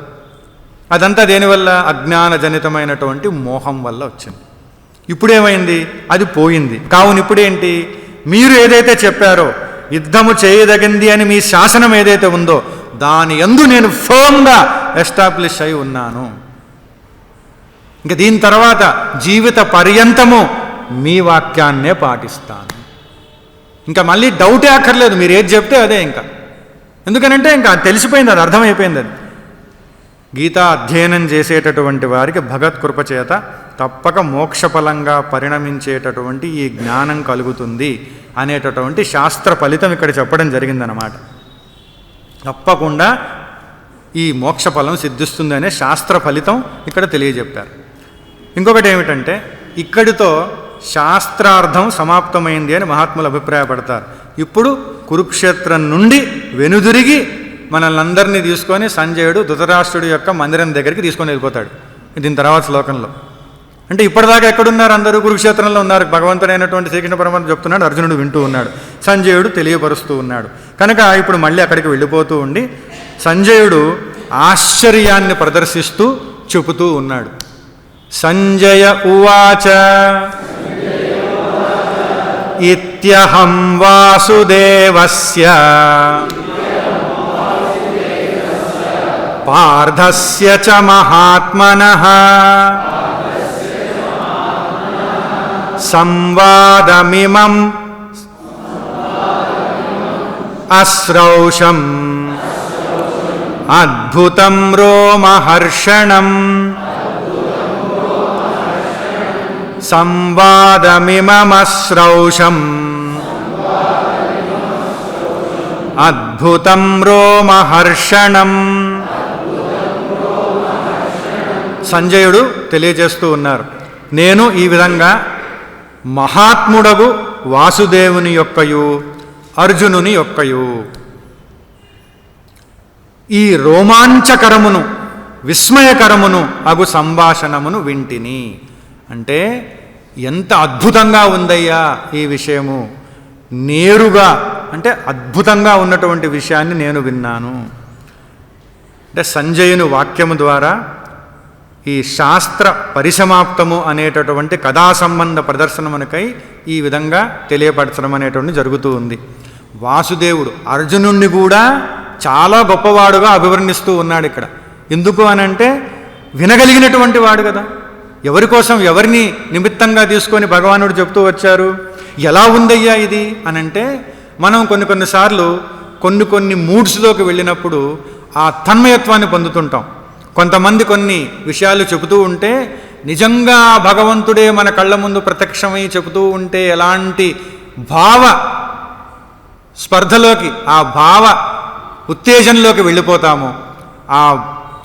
అదంతా దేనివల్ల? అజ్ఞానజనితమైనటువంటి మోహం వల్ల వచ్చింది. ఇప్పుడేమైంది? అది పోయింది. కావున ఇప్పుడేంటి? మీరు ఏదైతే చెప్పారో యుద్ధము చేయదగింది అని మీ శాసనం ఏదైతే ఉందో దాని యందు నేను ఫర్మ్గా ఎస్టాబ్లిష్ అయి ఉన్నాను. ఇంక దీని తర్వాత జీవిత పర్యంతము మీ వాక్యాన్నే పాటిస్తాను. ఇంకా మళ్ళీ డౌటే అక్కర్లేదు, మీరు ఏది చెప్తే అదే. ఇంకా ఎందుకనంటే ఇంకా తెలిసిపోయింది, అది అర్థమైపోయింది. అది గీతా అధ్యయనం చేసేటటువంటి వారికి భగవత్కృప చేత తప్పక మోక్షఫలంగా పరిణమించేటటువంటి ఈ జ్ఞానం కలుగుతుంది అనేటటువంటి శాస్త్ర ఫలితం ఇక్కడ చెప్పడం జరిగిందనమాట. తప్పకుండా ఈ మోక్షఫలం సిద్ధిస్తుంది అనే శాస్త్ర ఫలితం ఇక్కడ తెలియజెప్పారు. ఇంకొకటి ఏమిటంటే ఇక్కడితో శాస్త్రార్థం సమాప్తమైంది అని మహాత్ములు అభిప్రాయపడతారు. ఇప్పుడు కురుక్షేత్రం నుండి వెనుదిరిగి మనల్ని అందరినీ తీసుకొని సంజయుడు ధృతరాష్ట్రుడి యొక్క మందిరం దగ్గరికి తీసుకొని వెళ్ళిపోతాడు దీని తర్వాత శ్లోకంలో. అంటే ఇప్పటిదాకా ఎక్కడున్నారు? అందరూ కురుక్షేత్రంలో ఉన్నారు. భగవంతుడైనటువంటి శ్రీకృష్ణ పరమాత్మ చెప్తున్నాడు, అర్జునుడు వింటూ ఉన్నాడు, సంజయుడు తెలియపరుస్తూ ఉన్నాడు. కనుక ఇప్పుడు మళ్ళీ అక్కడికి వెళ్ళిపోతూ ఉండి సంజయుడు ఆశ్చర్యాన్ని ప్రదర్శిస్తూ చెబుతూ ఉన్నాడు. సంజయ ఉవాచ ఇత్యహం వాసుదేవస్య పార్థస్య చ మహాత్మనః సంవాదమిమం అశ్రౌషం అద్భుతం రోమహర్షణం సంవాదమిమమశ్రౌషం అద్భుతం రోమహర్షణం. సంజయుడు తెలియజేస్తూ ఉన్నారు, నేను ఈ విధంగా మహాత్ముడగు వాసుదేవుని యొక్కయు అర్జునుని యొక్కయు ఈ రోమాంచకరమును విస్మయకరమును అగు సంభాషణమును వింటిని. అంటే ఎంత అద్భుతంగా ఉందయ్యా ఈ విషయము, నేరుగా అంటే అద్భుతంగా ఉన్నటువంటి విషయాన్ని నేను విన్నాను. అంటే సంజయుని వాక్యము ద్వారా ఈ శాస్త్ర పరిసమాప్తము అనేటటువంటి కథా సంబంధ ప్రదర్శనమునకై ఈ విధంగా తెలియపరచడం అనేటువంటి జరుగుతూ ఉంది. వాసుదేవుడు అర్జునుణ్ణి కూడా చాలా గొప్పవాడుగా అభివర్ణిస్తూ ఉన్నాడు ఇక్కడ. ఎందుకు అనంటే వినగలిగినటువంటి వాడు కదా. ఎవరి కోసం ఎవరిని నిమిత్తంగా తీసుకొని భగవానుడు చెప్తూ వచ్చారు. ఎలా ఉందయ్యా ఇది అనంటే మనం కొన్నిసార్లు కొన్ని మూడ్స్లోకి వెళ్ళినప్పుడు ఆ తన్మయత్వాన్ని పొందుతుంటాం. కొంతమంది కొన్ని విషయాలు చెబుతూ ఉంటే నిజంగా భగవంతుడే మన కళ్ళ ముందు ప్రత్యక్షమై చెబుతూ ఉంటే ఎలాంటి భావ స్పర్ధలోకి ఆ భావ ఉత్తేజంలోకి వెళ్ళిపోతాము, ఆ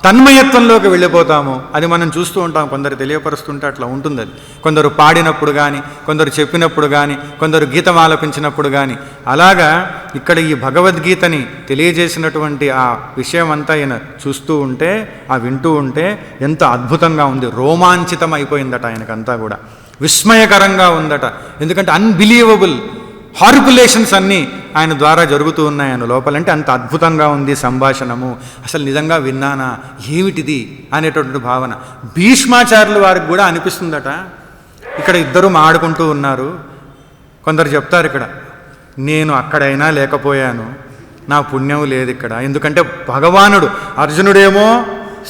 తన్మయత్వంలోకి వెళ్ళిపోతాము. అది మనం చూస్తూ ఉంటాం. కొందరు తెలియపరుస్తుంటే అట్లా ఉంటుంది. అది కొందరు పాడినప్పుడు కానీ, కొందరు చెప్పినప్పుడు కానీ, కొందరు గీతం ఆలపించినప్పుడు కానీ. అలాగా ఇక్కడ ఈ భగవద్గీతని తెలియజేసినటువంటి ఆ విషయం అంతా ఆయన చూస్తూ ఉంటే, ఆ వింటూ ఉంటే ఎంత అద్భుతంగా ఉంది. రోమాంచితం అయిపోయిందట ఆయనకంతా కూడా, విస్మయకరంగా ఉందట. ఎందుకంటే అన్బిలీవబుల్ హార్కులేషన్స్ అన్నీ ఆయన ద్వారా జరుగుతూ ఉన్నాయి ఆయన లోపలంటే అంత అద్భుతంగా ఉంది సంభాషణము. అసలు నిజంగా విన్నానా, ఏమిటిది అనేటటువంటి భావన భీష్మాచార్యుల వారికి కూడా అనిపిస్తుందట. ఇక్కడ ఇద్దరు మాడుకుంటూ ఉన్నారు. కొందరు చెప్తారు, ఇక్కడ నేను అక్కడైనా లేకపోయాను, నా పుణ్యం లేదు ఇక్కడ. ఎందుకంటే భగవానుడు అర్జునుడేమో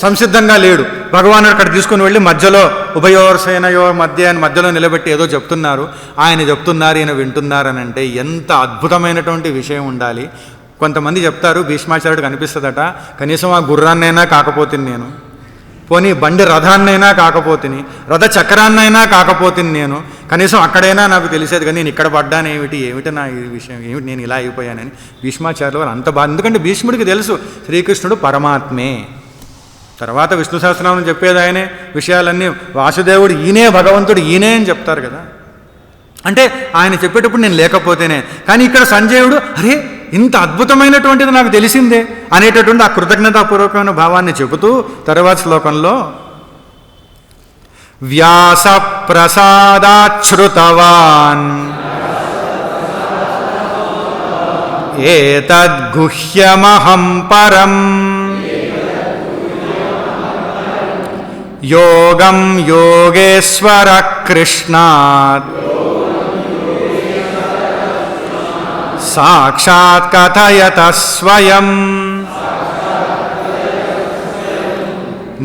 సంసిద్ధంగా లేడు. భగవానుడు అక్కడ తీసుకుని వెళ్ళి మధ్యలో ఉభయోర్సేనయో మధ్య అని మధ్యలో నిలబెట్టి ఏదో చెప్తున్నారు. ఆయన చెప్తున్నారు, ఈయన వింటున్నారని అంటే ఎంత అద్భుతమైనటువంటి విషయం ఉండాలి. కొంతమంది చెప్తారు భీష్మాచార్యుడికి అనిపిస్తుందట, కనీసం ఆ గుర్రాన్నైనా కాకపోతుంది నేను, పోనీ బండి రథాన్నైనా కాకపోతుంది, రథ చక్రాన్నైనా కాకపోతుంది నేను, కనీసం అక్కడైనా నాకు తెలిసేది. కానీ నేను ఇక్కడ పడ్డాను, ఏమిటి నా ఈ విషయం, ఏమిటి నేను ఇలా అయిపోయానని భీష్మాచార్యుల వారు అంత బాధ. ఎందుకంటే భీష్ముడికి తెలుసు శ్రీకృష్ణుడు పరమాత్మే, తర్వాత విష్ణు సహస్రనామం చెప్పేది ఆయనే, విషయాలన్నీ వాసుదేవుడు ఈయనే, భగవంతుడు ఈయనే అని చెప్తారు కదా. అంటే ఆయన చెప్పేటప్పుడు నేను లేకపోతేనే. కానీ ఇక్కడ సంజయుడు అరే ఇంత అద్భుతమైనటువంటిది నాకు తెలిసిందే అనేటటువంటి ఆ కృతజ్ఞతాపూర్వకమైన భావాన్ని చెబుతూ తర్వాత శ్లోకంలో వ్యాస ప్రసాదాశ్రుతవాన్ ఏతద్గుహ్యమహం పరం యోగం యోగేశ్వర కృష్ణాత్ సాక్షాత్ కథయత స్వయం.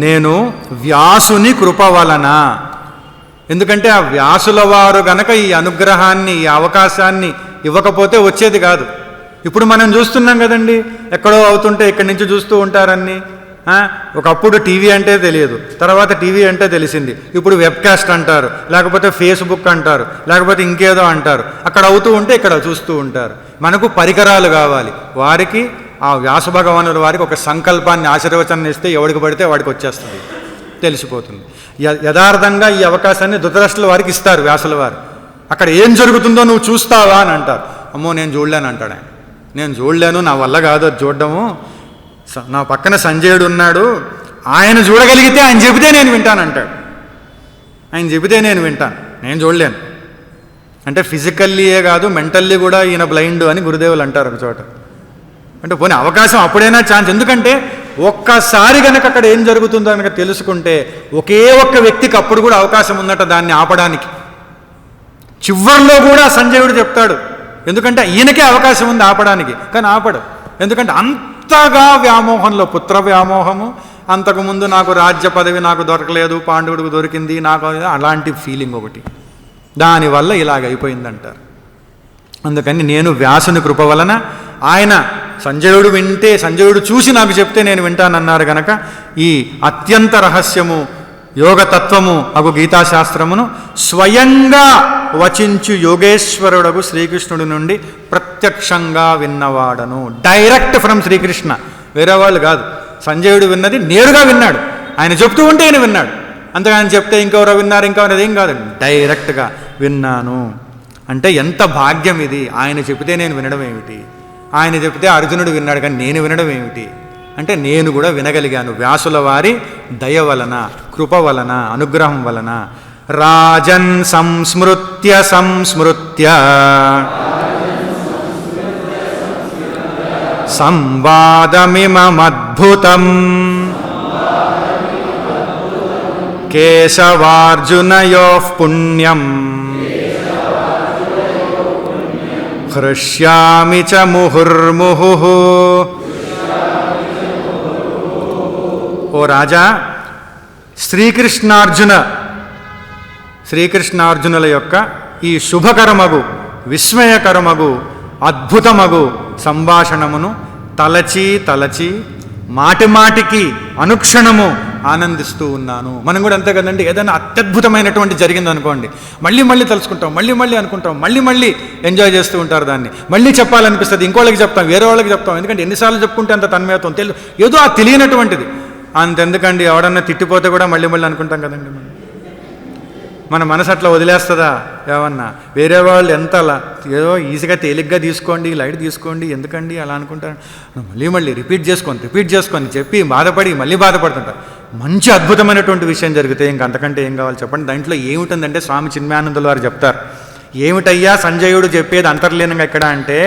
నేను వ్యాసుని కృప వలన, ఎందుకంటే ఆ వ్యాసుల వారు గనక ఈ అనుగ్రహాన్ని ఈ అవకాశాన్ని ఇవ్వకపోతే వచ్చేది కాదు. ఇప్పుడు మనం చూస్తున్నాం కదండి, ఎక్కడో అవుతుంటే ఇక్కడి నుంచి చూస్తూ ఉంటారన్నీ. ఒకప్పుడు టీవీ అంటే తెలియదు, తర్వాత టీవీ అంటే తెలిసింది, ఇప్పుడు వెబ్కాస్ట్ అంటారు, లేకపోతే ఫేస్బుక్ అంటారు, లేకపోతే ఇంకేదో అంటారు. అక్కడ అవుతూ ఉంటే ఇక్కడ చూస్తూ ఉంటారు. మనకు పరికరాలు కావాలి. వారికి ఆ వ్యాస భగవానుల వారికి ఒక సంకల్పాన్ని ఆశీర్వచనం ఇస్తే ఎవడికి పడితే వాడికి వచ్చేస్తుంది, తెలిసిపోతుంది. యథార్థంగా ఈ అవకాశాన్ని ధృతరాష్ట్రుల వారికి ఇస్తారు వ్యాసుల వారు. అక్కడ ఏం జరుగుతుందో నువ్వు చూస్తావా అని అంటారు. అమ్మో నేను చూడలేను అంటాడు ఆయన. నేను చూడలేను, నా వల్ల కాదు అది చూడడము. నా పక్కన సంజయుడు ఉన్నాడు, ఆయన చూడగలిగితే ఆయన చెబితే నేను వింటాను అంటాడు. ఆయన చెబితే నేను వింటాను, నేను చూడలేను అంటే ఫిజికల్లీయే కాదు మెంటల్లీ కూడా ఈయన బ్లైండ్ అని గురుదేవులు అంటారు ఒక చోట. అంటే పోనీ అవకాశం అప్పుడైనా ఛాన్స్, ఎందుకంటే ఒక్కసారి కనుక అక్కడ ఏం జరుగుతుందో కనుక తెలుసుకుంటే ఒకే ఒక్క వ్యక్తికి అప్పుడు కూడా అవకాశం ఉందట దాన్ని ఆపడానికి. చివర్లో కూడా సంజయుడు చెప్తాడు, ఎందుకంటే ఈయనకే అవకాశం ఉంది ఆపడానికి, కానీ ఆపడు. ఎందుకంటే అంతగా వ్యామోహంలో, పుత్ర వ్యామోహము, అంతకుముందు నాకు రాజ్య పదవి నాకు దొరకలేదు, పాండవుడికి దొరికింది నాకు, అలాంటి ఫీలింగ్ ఒకటి, దానివల్ల ఇలాగ అయిపోయిందంటారు. అందుకని నేను వ్యాసుని కృప వలన ఆయన సంజయుడు వింటే, సంజయుడు చూసి నాకు చెప్తే నేను వింటానన్నారు గనక ఈ అత్యంత రహస్యము యోగతత్వము అగు గీతాశాస్త్రమును స్వయంగా వచించు యోగేశ్వరుడగు శ్రీకృష్ణుడి నుండి ప్రత్యక్షంగా విన్నవాడను. డైరెక్ట్ ఫ్రమ్ శ్రీకృష్ణ, వేరే వాళ్ళు కాదు. సంజయుడు విన్నది నేరుగా విన్నాడు, ఆయన చెప్తూ ఉంటే ఆయన విన్నాడు. అంతగాని చెప్తే ఇంకెవరో విన్నారు, ఇంకెవరో ఏం కాదు, డైరెక్ట్గా విన్నాను. అంటే ఎంత భాగ్యం ఇది! ఆయన చెబితే నేను వినడం ఏమిటి, ఆయన చెబితే అర్జునుడు విన్నాడు కానీ నేను వినడం ఏమిటి అంటే నేను కూడా వినగలిగాను వ్యాసుల వారి దయ వలన, కృప వలన, అనుగ్రహం వలన. రాజన్ సంస్మృత్య సంస్మృత్య సంవాదమిమద్భుతం కేశవార్జునయోః పుణ్యం హృష్యామి చ ముహుర్ముహుః. ఓ రాజా, శ్రీకృష్ణార్జునుల యొక్క ఈ శుభకరమగు, విస్మయకరమగు, అద్భుతమగు సంభాషణమును తలచి తలచి మాటి మాటికి అనుక్షణము ఆనందిస్తూ ఉన్నాను. మనం కూడా అంతే కదండి, ఏదైనా అత్యద్భుతమైనటువంటి జరిగింది అనుకోండి, మళ్ళీ మళ్ళీ తలుచుకుంటాం, మళ్ళీ మళ్ళీ అనుకుంటాం, మళ్ళీ మళ్ళీ ఎంజాయ్ చేస్తూ ఉంటారు దాన్ని. మళ్ళీ చెప్పాలనిపిస్తుంది, ఇంకోళ్ళకి చెప్తాం, వేరే వాళ్ళకి చెప్తాం. ఎందుకంటే ఎన్నిసార్లు చెప్పుకుంటే అంత తన్మయత్వం ఏదో ఆ తెలియనటువంటిది. అంతెందుకండి, ఎవడన్నా తిట్టిపోతే కూడా మళ్ళీ మళ్ళీ అనుకుంటాం కదండి. మన మనసు అట్లా వదిలేస్తుందా ఏమన్నా? వేరే వాళ్ళు ఎంత అలా ఏదో ఈజీగా తేలిగ్గా తీసుకోండి, లైట్ తీసుకోండి, ఎందుకండి అలా అనుకుంటారు. మళ్ళీ మళ్ళీ రిపీట్ చేసుకొని చెప్పి బాధపడి మళ్ళీ బాధపడుతుంటారు. మంచి అద్భుతమైనటువంటి విషయం జరిగితే ఇంకంతకంటే ఏం కావాలి చెప్పండి. దాంట్లో ఏమిటందంటే స్వామి చిన్మయానందుల వారు చెప్తారు, ఏమిటయ్యా సంజయుడు చెప్పేది అంతర్లీనంగా ఎక్కడ అంటే,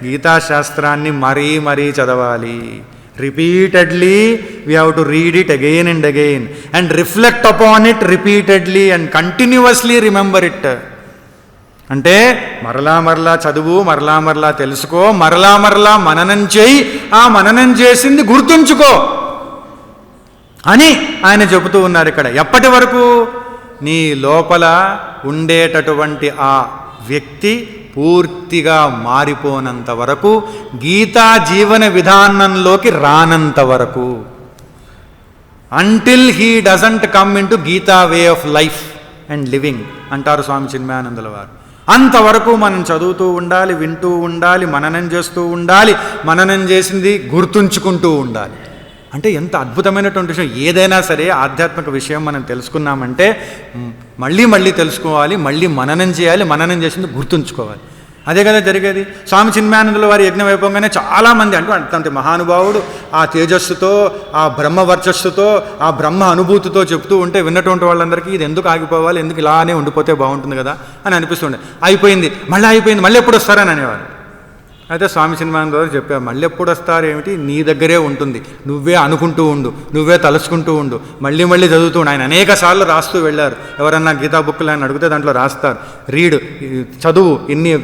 గీతాశాస్త్రాన్ని మరీ మరీ చదవాలి. Repeatedly, we have to read it again and again and reflect upon it repeatedly and continuously remember it. అంటే మరలా మరలా చదువు, మరలా మరలా తెలుసుకో, మరలా మరలా మననం చేయి, ఆ మననం చేసింది గుర్తుంచుకో అని ఆయన చెబుతూ ఉన్నారు ఇక్కడ. ఎప్పటి వరకు? నీ లోపల ఉండేటటువంటి ఆ వ్యక్తి పూర్తిగా మారిపోనంత వరకు, గీతా జీవన విధానంలోకి రానంత వరకు, until he doesn't come in to Gita way of life and living అంటారు స్వామి చిన్మయానందుల వారు. అంతవరకు మనం చదువుతూ ఉండాలి, వింటూ ఉండాలి, మననం చేస్తూ ఉండాలి, మననం చేసింది గుర్తుంచుకుంటూ ఉండాలి. అంటే ఎంత అద్భుతమైనటువంటి విషయం! ఏదైనా సరే ఆధ్యాత్మిక విషయం మనం తెలుసుకున్నామంటే మళ్ళీ మళ్ళీ తెలుసుకోవాలి, మళ్ళీ మననం చేయాలి, మననం చేసింది గుర్తుంచుకోవాలి. అదే కదా జరిగేది. స్వామి చిన్మయానందుల వారి యజ్ఞం అయిపోగానే చాలామంది అంతే మహానుభావుడు ఆ తేజస్సుతో, ఆ బ్రహ్మ వర్చస్సుతో, ఆ బ్రహ్మ అనుభూతితో చెప్తూ ఉంటే విన్నటువంటి వాళ్ళందరికీ ఇది ఎందుకు ఆగిపోవాలి, ఎందుకు ఇలానే ఉండిపోతే బాగుంటుంది కదా అని అనిపిస్తుండే. అయిపోయింది, మళ్ళీ ఎప్పుడు వస్తారని అనేవారు. అయితే స్వామి చిన్మయానంద గారు చెప్పారు, మళ్ళీ ఎప్పుడు వస్తారు ఏమిటి, నీ దగ్గరే ఉంటుంది, నువ్వే అనుకుంటూ ఉండు, నువ్వే తలుచుకుంటూ ఉండు, మళ్ళీ మళ్ళీ చదువుతూ ఉండు. ఆయన అనేక సార్లు రాస్తూ వెళ్ళారు. ఎవరన్నా గీతా బుక్లు అని అడిగితే దాంట్లో రాస్తారు, రీడ్, చదువు,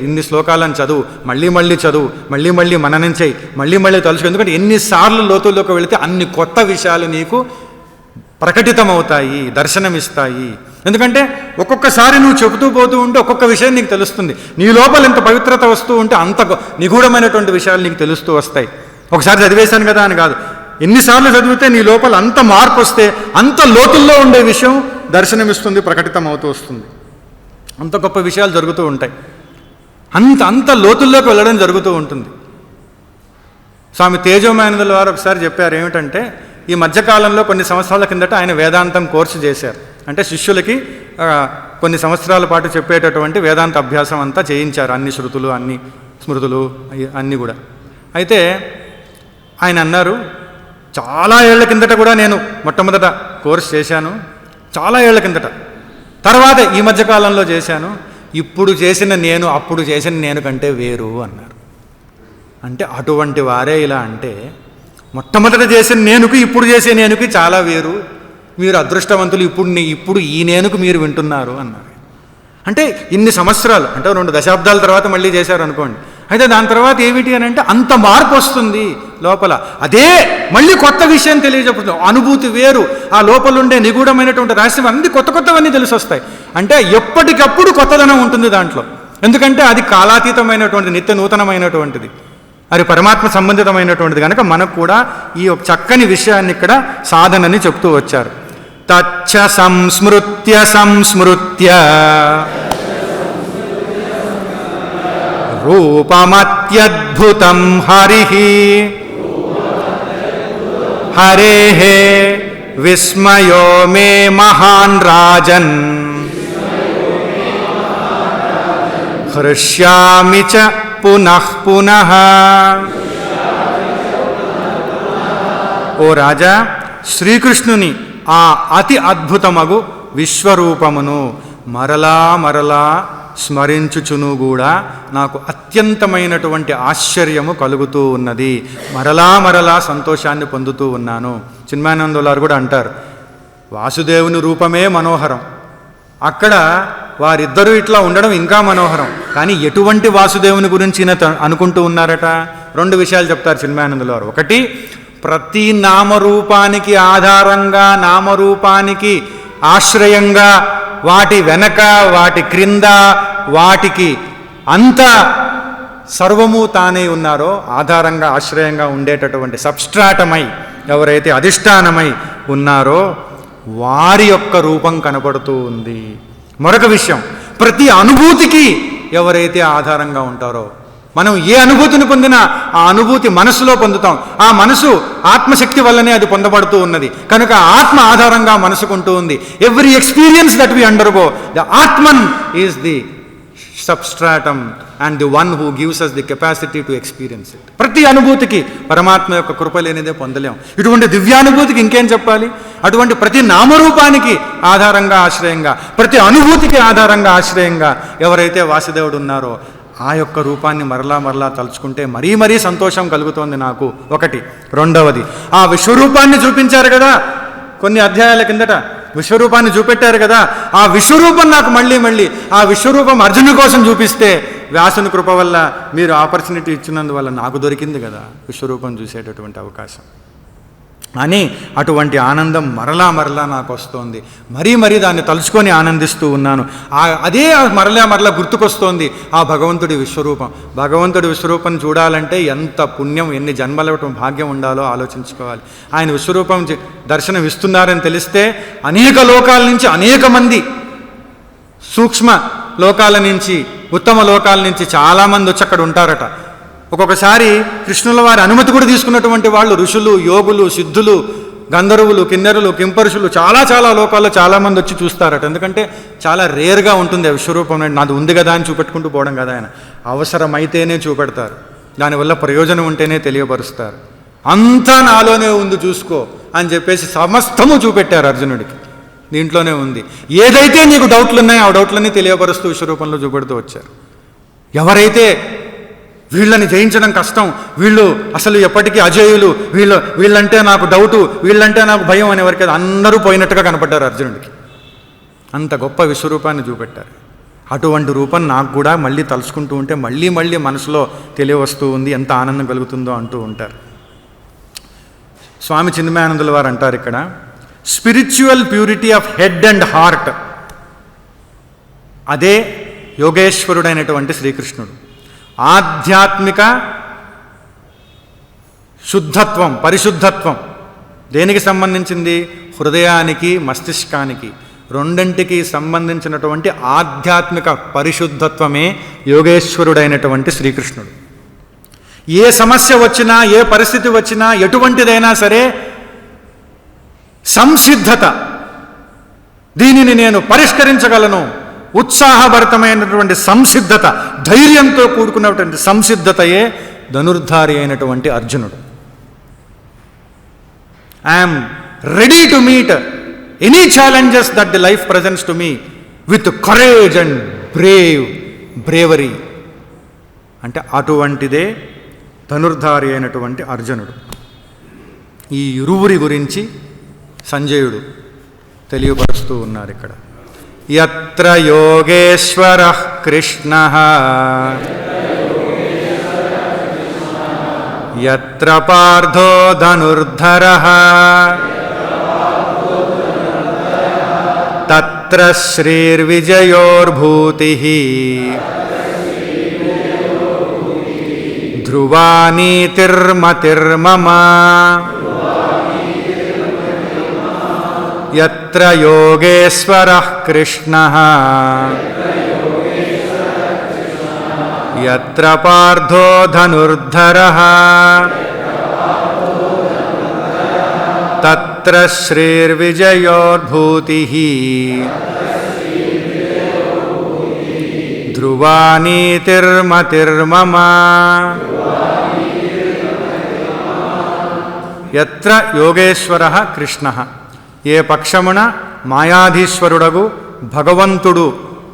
ఇన్ని శ్లోకాలను చదువు, మళ్ళీ మళ్ళీ చదువు, మళ్ళీ మళ్ళీ మననం చేయి, మళ్ళీ మళ్ళీ తలుచుకో. ఎందుకంటే ఎన్నిసార్లు లోతుల్లోకి వెళితే అన్ని కొత్త విషయాలు నీకు ప్రకటితమవుతాయి, దర్శనమిస్తాయి. ఎందుకంటే ఒక్కొక్కసారి నువ్వు చెబుతూ పోతూ ఉంటే ఒక్కొక్క విషయం నీకు తెలుస్తుంది. నీ లోపల ఎంత పవిత్రత వస్తూ ఉంటే అంత నిగూఢమైనటువంటి విషయాలు నీకు తెలుస్తూ వస్తాయి. ఒకసారి చదివేశాను కదా అని కాదు, ఎన్నిసార్లు చదివితే నీ లోపల అంత మార్పు వస్తే అంత లోతుల్లో ఉండే విషయం దర్శనమిస్తుంది, ప్రకటితం అవుతూ వస్తుంది. అంత గొప్ప విషయాలు జరుగుతూ ఉంటాయి, అంత లోతుల్లోకి వెళ్ళడం జరుగుతూ ఉంటుంది. స్వామి తేజోమయానందుల వారు ఒకసారి చెప్పారు ఏమిటంటే, ఈ మధ్యకాలంలో కొన్ని సంవత్సరాల కిందట ఆయన వేదాంతం కోర్సు చేశారు. అంటే శిష్యులకి కొన్ని సంవత్సరాల పాటు చెప్పేటటువంటి వేదాంత అభ్యాసం అంతా చేయించారు, అన్ని శృతులు, అన్ని స్మృతులు, అన్నీ కూడా. అయితే ఆయన అన్నారు, చాలా ఏళ్ల కిందట కూడా నేను మొట్టమొదట కోర్సు చేశాను, చాలా ఏళ్ల కిందట, తర్వాత ఈ మధ్యకాలంలో చేశాను, ఇప్పుడు చేసిన నేను అప్పుడు చేసిన నేను కంటే వేరు అన్నారు. అంటే అటువంటి వారే ఇలా అంటే, మొట్టమొదట చేసిన నేనుకి ఇప్పుడు చేసే నేనుకి చాలా వేరు, మీరు అదృష్టవంతులు, ఇప్పుడు ఈ నేనుకు మీరు వింటున్నారు అన్నారు. అంటే ఇన్ని సంవత్సరాలు, అంటే 2 దశాబ్దాల తర్వాత మళ్ళీ చేశారు అనుకోండి. అయితే దాని తర్వాత ఏమిటి అని అంటే అంత మార్పు వస్తుంది లోపల. అదే మళ్ళీ కొత్త విషయం తెలియజెప్పుతుంది, అనుభూతి వేరు, ఆ లోపల ఉండే నిగూఢమైనటువంటి రహస్యం అన్ని కొత్తవన్నీ తెలిసి వస్తాయి. అంటే ఎప్పటికప్పుడు కొత్తదనం ఉంటుంది దాంట్లో. ఎందుకంటే అది కాలాతీతమైనటువంటిది, నిత్య నూతనమైనటువంటిది. అది పరమాత్మ సంబంధితమైనటువంటిది కనుక మనకు కూడా ఈ ఒక చక్కని విషయాన్ని ఇక్కడ సాధనని చెప్తూ వచ్చారు. తచ్చ సంస్మృత్య సంస్మృత్య రూపమత్యద్భుతం హరిః హరేః విస్మయో మే మహాన్ రాజన్ హృష్యామి చ పునః పునః. ఓ రాజా, శ్రీకృష్ణుని ఆ అతి అద్భుతమగు విశ్వరూపమును మరలా మరలా స్మరించుచును కూడా నాకు అత్యంతమైనటువంటి ఆశ్చర్యము కలుగుతూ ఉన్నది, మరలా మరలా సంతోషాన్ని పొందుతూ ఉన్నాను. చిన్మయానందులారు కూడా అంటారు, వాసుదేవుని రూపమే మనోహరం, అక్కడ వారిద్దరూ ఇట్లా ఉండడం ఇంకా మనోహరం. కానీ ఎటువంటి వాసుదేవుని గురించి అనుకుంటూ ఉన్నారట? రెండు విషయాలు చెప్తారు చిన్మయానందులారు. ఒకటి, ప్రతి నామరూపానికి ఆధారంగా, నామరూపానికి ఆశ్రయంగా, వాటి వెనక, వాటి క్రింద, వాటికి అంతా సర్వము తానే ఉన్నారో ఆధారంగా ఆశ్రయంగా ఉండేటటువంటి సబ్స్ట్రాటమై ఎవరైతే అధిష్టానమై ఉన్నారో వారి యొక్క రూపం కనపడుతూ ఉంది. మరొక విషయం, ప్రతి అనుభూతికి ఎవరైతే ఆధారంగా ఉంటారో, మనం ఏ అనుభూతిని పొందినా ఆ అనుభూతి మనసులో పొందుతాం. ఆ మనసు ఆత్మశక్తి వల్లనే అది పొందబడుతూ ఉన్నది కనుక ఆత్మ ఆధారంగా మనసుకుంటూ ఉంది. Every experience that we undergo, the Atman is the substratum and the one who gives us the capacity to experience it. ప్రతి అనుభూతికి పరమాత్మ యొక్క కృప లేనిదే పొందలేం. ఇటువంటి దివ్యానుభూతికి ఇంకేం చెప్పాలి? అటువంటి ప్రతి నామరూపానికి ఆధారంగా ఆశ్రయంగా, ప్రతి అనుభూతికి ఆధారంగా ఆశ్రయంగా ఎవరైతే వాసుదేవుడు ఉన్నారో ఆ యొక్క రూపాన్ని మరలా మరలా తలుచుకుంటే మరీ మరీ సంతోషం కలుగుతోంది నాకు. ఒకటి. రెండవది, ఆ విశ్వరూపాన్ని చూపించారు కదా కొన్ని అధ్యాయాల కిందట, విశ్వరూపాన్ని చూపెట్టారు కదా, ఆ విశ్వరూపం నాకు మళ్ళీ మళ్ళీ ఆ విశ్వరూపం అర్జునుడి కోసం చూపిస్తే వ్యాసుని కృప వల్ల మీరు ఆపర్చునిటీ ఇచ్చినందువల్ల నాకు దొరికింది కదా విశ్వరూపం చూసేటటువంటి అవకాశం అని అటువంటి ఆనందం మరలా మరలా నాకు వస్తోంది. మరీ మరీ దాన్ని తలుచుకొని ఆనందిస్తూ ఉన్నాను. అదే మరలా మరలా గుర్తుకొస్తోంది ఆ భగవంతుడి విశ్వరూపం. భగవంతుడి విశ్వరూపం చూడాలంటే ఎంత పుణ్యం, ఎన్ని జన్మల భాగ్యం ఉండాలో ఆలోచించుకోవాలి. ఆయన విశ్వరూపం దర్శనం ఇస్తున్నారని తెలిస్తే అనేక లోకాల నుంచి అనేక మంది, సూక్ష్మ లోకాల నుంచి, ఉత్తమ లోకాల నుంచి చాలామంది వచ్చి అక్కడ ఉంటారట. ఒక్కొక్కసారి కృష్ణుల వారి అనుమతి కూడా తీసుకున్నటువంటి వాళ్ళు ఋషులు, యోగులు, సిద్ధులు, గంధర్వులు, కిన్నెరులు, కింపరుషులు చాలా చాలా లోకాల్లో చాలామంది వచ్చి చూస్తారట. ఎందుకంటే చాలా రేర్గా ఉంటుంది ఆ విశ్వరూపం. నాది ఉంది కదా అని చూపెట్టుకుంటూ పోవడం కదా ఆయన, అవసరమైతేనే చూపెడతారు, దానివల్ల ప్రయోజనం ఉంటేనే తెలియపరుస్తారు. అంతా నాలోనే ఉంది చూసుకో అని చెప్పేసి సమస్తము చూపెట్టారు అర్జునుడికి. దీంట్లోనే ఉంది, ఏదైతే నీకు డౌట్లు ఉన్నాయో ఆ డౌట్లన్నీ తెలియపరుస్తూ విశ్వరూపంలో చూపెడుతూ వచ్చారు. ఎవరైతే వీళ్ళని జయించడం కష్టం, వీళ్ళు అసలు ఎప్పటికీ అజేయులు, వీళ్ళంటే నాకు డౌటు, వీళ్ళంటే నాకు భయం అనేవరకు అందరూ పోయినట్టుగా కనపడ్డారు అర్జునుడికి. అంత గొప్ప విశ్వరూపాన్ని చూపెట్టారు. అటువంటి రూపం నాకు కూడా మళ్ళీ తలుచుకుంటూ ఉంటే మళ్ళీ మళ్ళీ మనసులో తెలియవస్తూ ఉంది, ఎంత ఆనందం కలుగుతుందో అంటూ ఉంటారు. స్వామి చిన్మయానందుల వారు అంటారు ఇక్కడ, spiritual purity of head and heart, అదే యోగేశ్వరుడైనటువంటి శ్రీకృష్ణుడు. ఆధ్యాత్మిక శుద్ధత్వం, పరిశుద్ధత్వం దేనికి సంబంధించింది? హృదయానికి, మస్తిష్కానికి, రెండింటికి సంబంధించినటువంటి ఆధ్యాత్మిక పరిశుద్ధత్వమే యోగేశ్వరుడైనటువంటి శ్రీకృష్ణుడు. ఏ సమస్య వచ్చినా, ఏ పరిస్థితి వచ్చినా, ఎటువంటిదైనా సరే సంసిద్ధత, దీనిని నేను పరిష్కరించగలను, ఉత్సాహభరితమైనటువంటి సంసిద్ధత, ధైర్యంతో కూడుకున్నటువంటి సంసిద్ధతయే ధనుర్ధారి అయినటువంటి అర్జునుడు. I'm ready to meet any challenges that the life presents to me with courage and bravery అంటే అటువంటిదే ధనుర్ధారి అయినటువంటి అర్జునుడు. ఈ ఇరువురి గురించి సంజయుడు తెలియపరుస్తూ ఉన్నారు ఇక్కడ. యత్ర యోగేశ్వరః కృష్ణః యత్ర పార్థో ధనుర్ధరః తత్ర శ్రీర్విజయోర్భూతిః ధ్రువో ధ్రువా నీతిర్మతిర్మమ యత్ర యోగేశ్వరః కృష్ణః యత్ర పార్థో ధనుర్ధరః తత్ర శ్రీర్విజయోర్భూతిః ధ్రువా నీతిర్మతిర్మమ యత్ర యోగేశ్వరః కృష్ణః ఏ పక్షమున మాయాధీశ్వరుడగు భగవంతుడు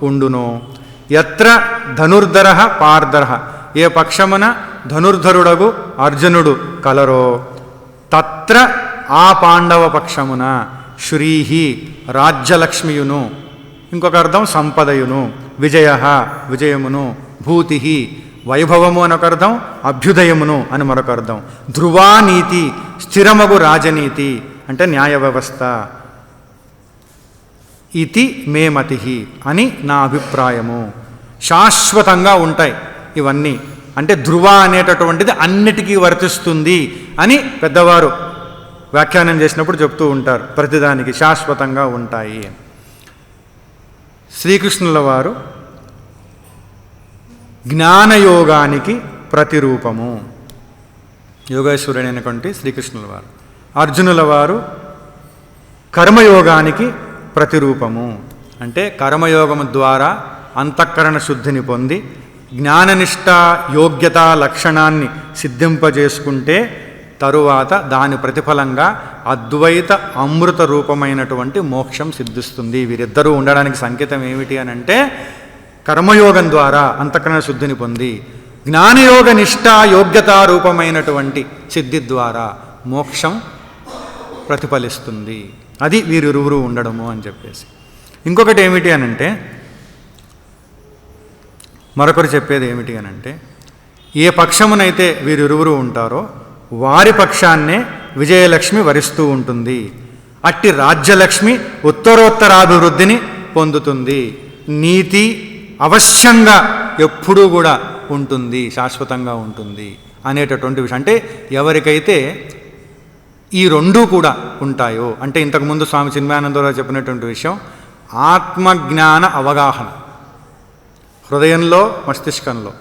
ఉండునో, యత్ర ధనుర్ధరః పార్ధరః ఏ పక్షమున ధనుర్ధరుడగు అర్జునుడు కలరో, తత్ర ఆ పాండవ పక్షమున శ్రీహి రాజ్యలక్ష్మియును, ఇంకొక అర్థం సంపదయును, విజయ విజయమును, భూతి వైభవము అనొక అర్థం, అభ్యుదయమును అని మరొక అర్థం. ధ్రువా నీతి స్థిరమగు రాజనీతి అంటే న్యాయ వ్యవస్థ. ఇతి మే మతి అని నా అభిప్రాయము. శాశ్వతంగా ఉంటాయి ఇవన్నీ. అంటే ధ్రువ అనేటటువంటిది అన్నిటికీ వర్తిస్తుంది అని పెద్దవారు వ్యాఖ్యానం చేసినప్పుడు చెప్తూ ఉంటారు. ప్రతిదానికి శాశ్వతంగా ఉంటాయి. శ్రీకృష్ణుల వారు జ్ఞానయోగానికి ప్రతిరూపము, యోగేశ్వరుడైనటువంటి శ్రీకృష్ణుల వారు. అర్జునుల వారు కర్మయోగానికి ప్రతిరూపము. అంటే కర్మయోగము ద్వారా అంతఃకరణ శుద్ధిని పొంది జ్ఞాననిష్ట యోగ్యత లక్షణాన్ని సిద్ధింపజేసుకుంటే తరువాత దాని ప్రతిఫలంగా అద్వైత అమృత రూపమైనటువంటి మోక్షం సిద్ధిస్తుంది. వీరిద్దరూ ఉండడానికి సంకేతం ఏమిటి అని అంటే కర్మయోగం ద్వారా అంతఃకరణ శుద్ధిని పొంది జ్ఞానయోగ నిష్ట యోగ్యతా రూపమైనటువంటి సిద్ధి ద్వారా మోక్షం ప్రతిఫలిస్తుంది. అది వీరిరువురు ఉండడము అని చెప్పేసి. ఇంకొకటి ఏమిటి అనంటే, మరొకరు చెప్పేది ఏమిటి అనంటే, ఏ పక్షమునైతే వీరిరువురు ఉంటారో వారి పక్షాన్నే విజయలక్ష్మి వరిస్తూ ఉంటుంది. అట్టి రాజ్యలక్ష్మి ఉత్తరోత్తరాభివృద్ధిని పొందుతుంది. నీతి అవశ్యంగా ఎప్పుడూ కూడా ఉంటుంది, శాశ్వతంగా ఉంటుంది అనేటటువంటి విషయం. అంటే ఎవరికైతే ఈ రెండూ కూడా ఉంటాయో, అంటే ఇంతకుముందు స్వామి చిన్మయానందరావు చెప్పినటువంటి విషయం, ఆత్మజ్ఞాన అవగాహన హృదయంలో మస్తిష్కంలో,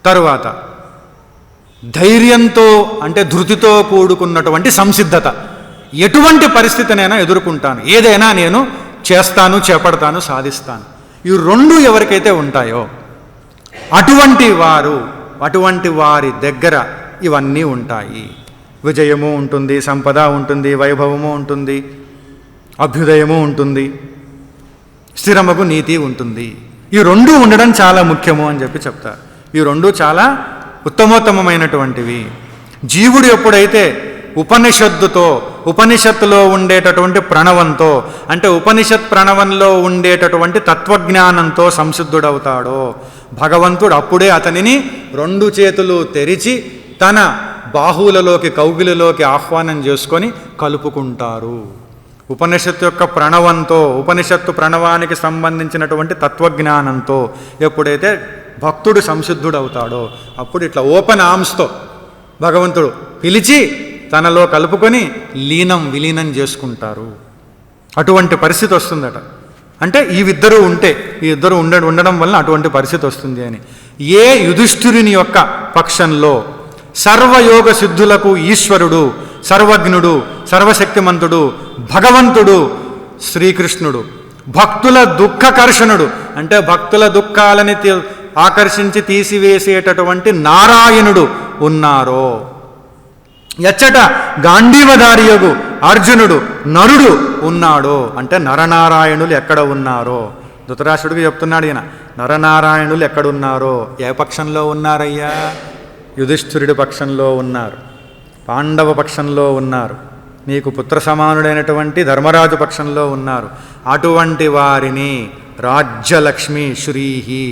తరువాత ధైర్యంతో అంటే ధృతితో కూడుకున్నటువంటి సంసిద్ధత, ఎటువంటి పరిస్థితినైనా ఎదుర్కొంటాను, ఏదైనా నేను చేస్తాను, చేపడతాను, సాధిస్తాను. ఈ రెండు ఎవరికైతే ఉంటాయో అటువంటి వారి దగ్గర ఇవన్నీ ఉంటాయి. విజయము ఉంటుంది, సంపద ఉంటుంది, వైభవము ఉంటుంది, అభ్యుదయము ఉంటుంది, స్థిరమగు నీతి ఉంటుంది. ఈ రెండు ఉండడం చాలా ముఖ్యము అని చెప్పి చెప్తారు. ఈ రెండు చాలా ఉత్తమోత్తమైనటువంటివి. జీవుడు ఎప్పుడైతే ఉపనిషత్తులో ఉండేటటువంటి ప్రణవంతో, అంటే ఉపనిషత్ ప్రణవంలో ఉండేటటువంటి తత్వజ్ఞానంతో సంసిద్ధుడవుతాడో భగవంతుడు అప్పుడే అతనిని రెండు చేతులు తెరిచి తన బాహువులలోకి కౌగిలిలోకి ఆహ్వానం చేసుకొని కలుపుకుంటారు. ఉపనిషత్తు యొక్క ప్రణవంతో, ఉపనిషత్తు ప్రణవానికి సంబంధించినటువంటి తత్వజ్ఞానంతో ఎప్పుడైతే భక్తుడు సంసిద్ధుడవుతాడో అప్పుడు ఇట్లా ఓపెన్ ఆర్మ్స్తో భగవంతుడు పిలిచి తనలో కలుపుకొని విలీనం చేసుకుంటారు. అటువంటి పరిస్థితి వస్తుందట. అంటే ఈ ఇద్దరు ఉండడం వల్ల అటువంటి పరిస్థితి వస్తుంది అని. ఏ యుధిష్ఠిరుని యొక్క పక్షంలో సర్వయోగ సిద్ధులకు ఈశ్వరుడు, సర్వజ్ఞుడు, సర్వశక్తిమంతుడు భగవంతుడు శ్రీకృష్ణుడు, భక్తుల దుఃఖకర్షణుడు అంటే భక్తుల దుఃఖాలని ఆకర్షించి తీసివేసేటటువంటి నారాయణుడు ఉన్నారో, ఎచ్చట గాంధీవధారియగు అర్జునుడు నరుడు ఉన్నాడో అంటే నరనారాయణులు ఎక్కడ ఉన్నారో ధృతరాష్ట్రుడికి చెప్తున్నాడు ఈయన. నరనారాయణులు ఎక్కడున్నారో, ఏ పక్షంలో ఉన్నారయ్యా? యుధిష్ఠిరుడి పక్షంలో ఉన్నారు, పాండవ పక్షంలో ఉన్నారు, నీకు పుత్ర సమానుడైనటువంటి ధర్మరాజు పక్షంలో ఉన్నారు. అటువంటి వారిని రాజ్యలక్ష్మి శ్రీహి,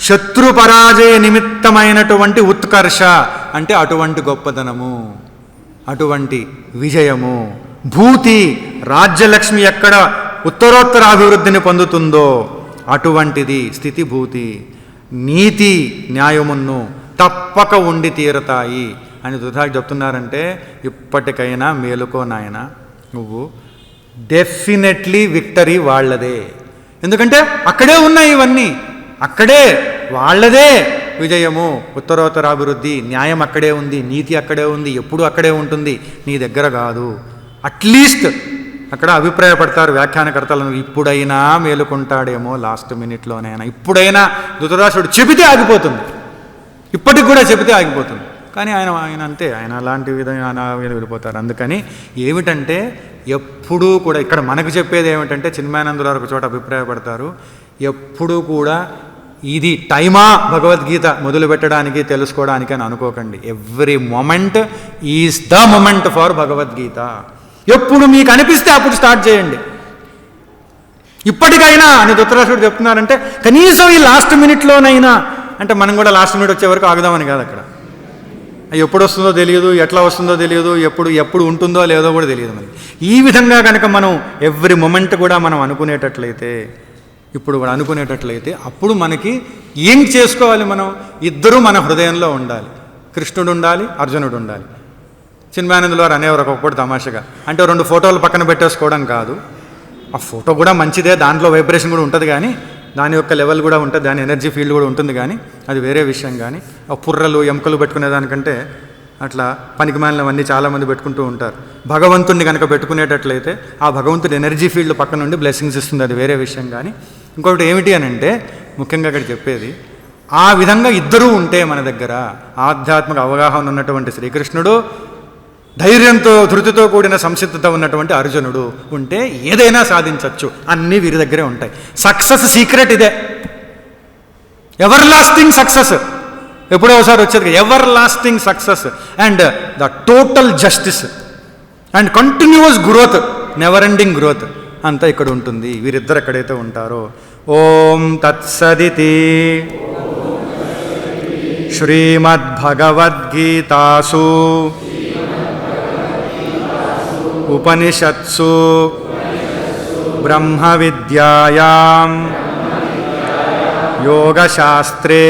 శత్రు పరాజయ నిమిత్తమైనటువంటి ఉత్కర్ష అంటే అటువంటి గొప్పదనము, అటువంటి విజయము, భూతి, రాజ్యలక్ష్మి ఎక్కడ ఉత్తరోత్తరాభివృద్ధిని పొందుతుందో అటువంటిది స్థితి భూతి. నీతి న్యాయమును తప్పక ఉండి తీరతాయి అని ధృతరాష్ట్రుడు చెప్తున్నారంటే, ఇప్పటికైనా మేలుకో నాయన, నువ్వు డెఫినెట్లీ విక్టరీ వాళ్ళదే. ఎందుకంటే అక్కడే ఉన్నాయి ఇవన్నీ, అక్కడే వాళ్ళదే విజయము, ఉత్తరోత్తరాభివృద్ధి, న్యాయం అక్కడే ఉంది, నీతి అక్కడే ఉంది, ఎప్పుడు అక్కడే ఉంటుంది, నీ దగ్గర కాదు. అట్లీస్ట్ అక్కడ అభిప్రాయపడతారు వ్యాఖ్యానకర్తలను, ఇప్పుడైనా మేలుకుంటాడేమో లాస్ట్ మినిట్లోనైనా, ఇప్పుడైనా ధృతరాష్ట్రుడు చెబితే ఆగిపోతుంది, ఇప్పటికి కూడా చెబితే ఆగిపోతుంది. కానీ ఆయన అంతే, ఆయన అలాంటి విధంగా వెళ్ళిపోతారు. అందుకని ఏమిటంటే ఎప్పుడూ కూడా ఇక్కడ మనకు చెప్పేది ఏమిటంటే, చిన్మయానందుల వారు ఒక చోట అభిప్రాయపడతారు, ఎప్పుడూ కూడా ఇది టైమా భగవద్గీత మొదలు పెట్టడానికి తెలుసుకోవడానికి అని అనుకోకండి. Every moment is the moment for Bhagavad Gita. ఎప్పుడు మీకు అనిపిస్తే అప్పుడు స్టార్ట్ చేయండి. ఇప్పటికైనా అని ధృతరాష్ట్రుడు చెప్తున్నారంటే కనీసం ఈ లాస్ట్ మినిట్లోనైనా, అంటే మనం కూడా లాస్ట్ మినిట్ వచ్చే వరకు ఆగుదామని కాదు, అక్కడ ఎప్పుడు వస్తుందో తెలియదు, ఎట్లా వస్తుందో తెలియదు, ఎప్పుడు ఉంటుందో లేదో కూడా తెలియదు మనకి. ఈ విధంగా కనుక మనం ఎవ్రీ మొమెంట్ కూడా మనం అనుకునేటట్లయితే, ఇప్పుడు కూడా అనుకునేటట్లయితే, అప్పుడు మనకి ఏం చేసుకోవాలి, మనం ఇద్దరూ మన హృదయంలో ఉండాలి. కృష్ణుడు ఉండాలి, అర్జునుడు ఉండాలి. చిన్మయానందుల వారు అనేవారు ఒకప్పుడు తమాషగా, అంటే 2 ఫోటోలు పక్కన పెట్టేసుకోవడం కాదు, ఆ ఫోటో కూడా మంచిదే, దాంట్లో వైబ్రేషన్ కూడా ఉంటుంది, కానీ దాని యొక్క లెవెల్ కూడా ఉంటుంది, దాని ఎనర్జీ ఫీల్డ్ కూడా ఉంటుంది, కానీ అది వేరే విషయం. కానీ ఆ పుర్రలు ఎముకలు పెట్టుకునే దానికంటే అట్లా పనికిమాలినవన్నీ చాలామంది పెట్టుకుంటూ ఉంటారు. భగవంతుడిని కనుక పెట్టుకునేటట్లయితే ఆ భగవంతుడి ఎనర్జీ ఫీల్డ్ పక్క నుండి బ్లెస్సింగ్స్ ఇస్తుంది, అది వేరే విషయం. కానీ ఇంకొకటి ఏమిటి అని అంటే, ముఖ్యంగా ఇక్కడ చెప్పేది, ఆ విధంగా ఇద్దరూ ఉంటే మన దగ్గర ఆధ్యాత్మిక అవగాహన ఉన్నటువంటి శ్రీకృష్ణుడు, ధైర్యంతో ధృతితో కూడిన సంసిద్ధత ఉన్నటువంటి అర్జునుడు ఉంటే ఏదైనా సాధించవచ్చు. అన్నీ వీరి దగ్గరే ఉంటాయి. సక్సెస్ సీక్రెట్ ఇదే, ఎవర్ లాస్టింగ్ సక్సెస్, ఎప్పుడో ఒకసారి వచ్చేది, ever lasting success and the total justice and continuous growth, never ending growth అంతా ఇక్కడ ఉంటుంది వీరిద్దరు ఎక్కడైతే ఉంటారో. ఓం తత్సదితి శ్రీమద్భగవద్గీతాసు ఉపనిషత్సు బ్రహ్మ విద్యాయాం యోగశాస్త్రే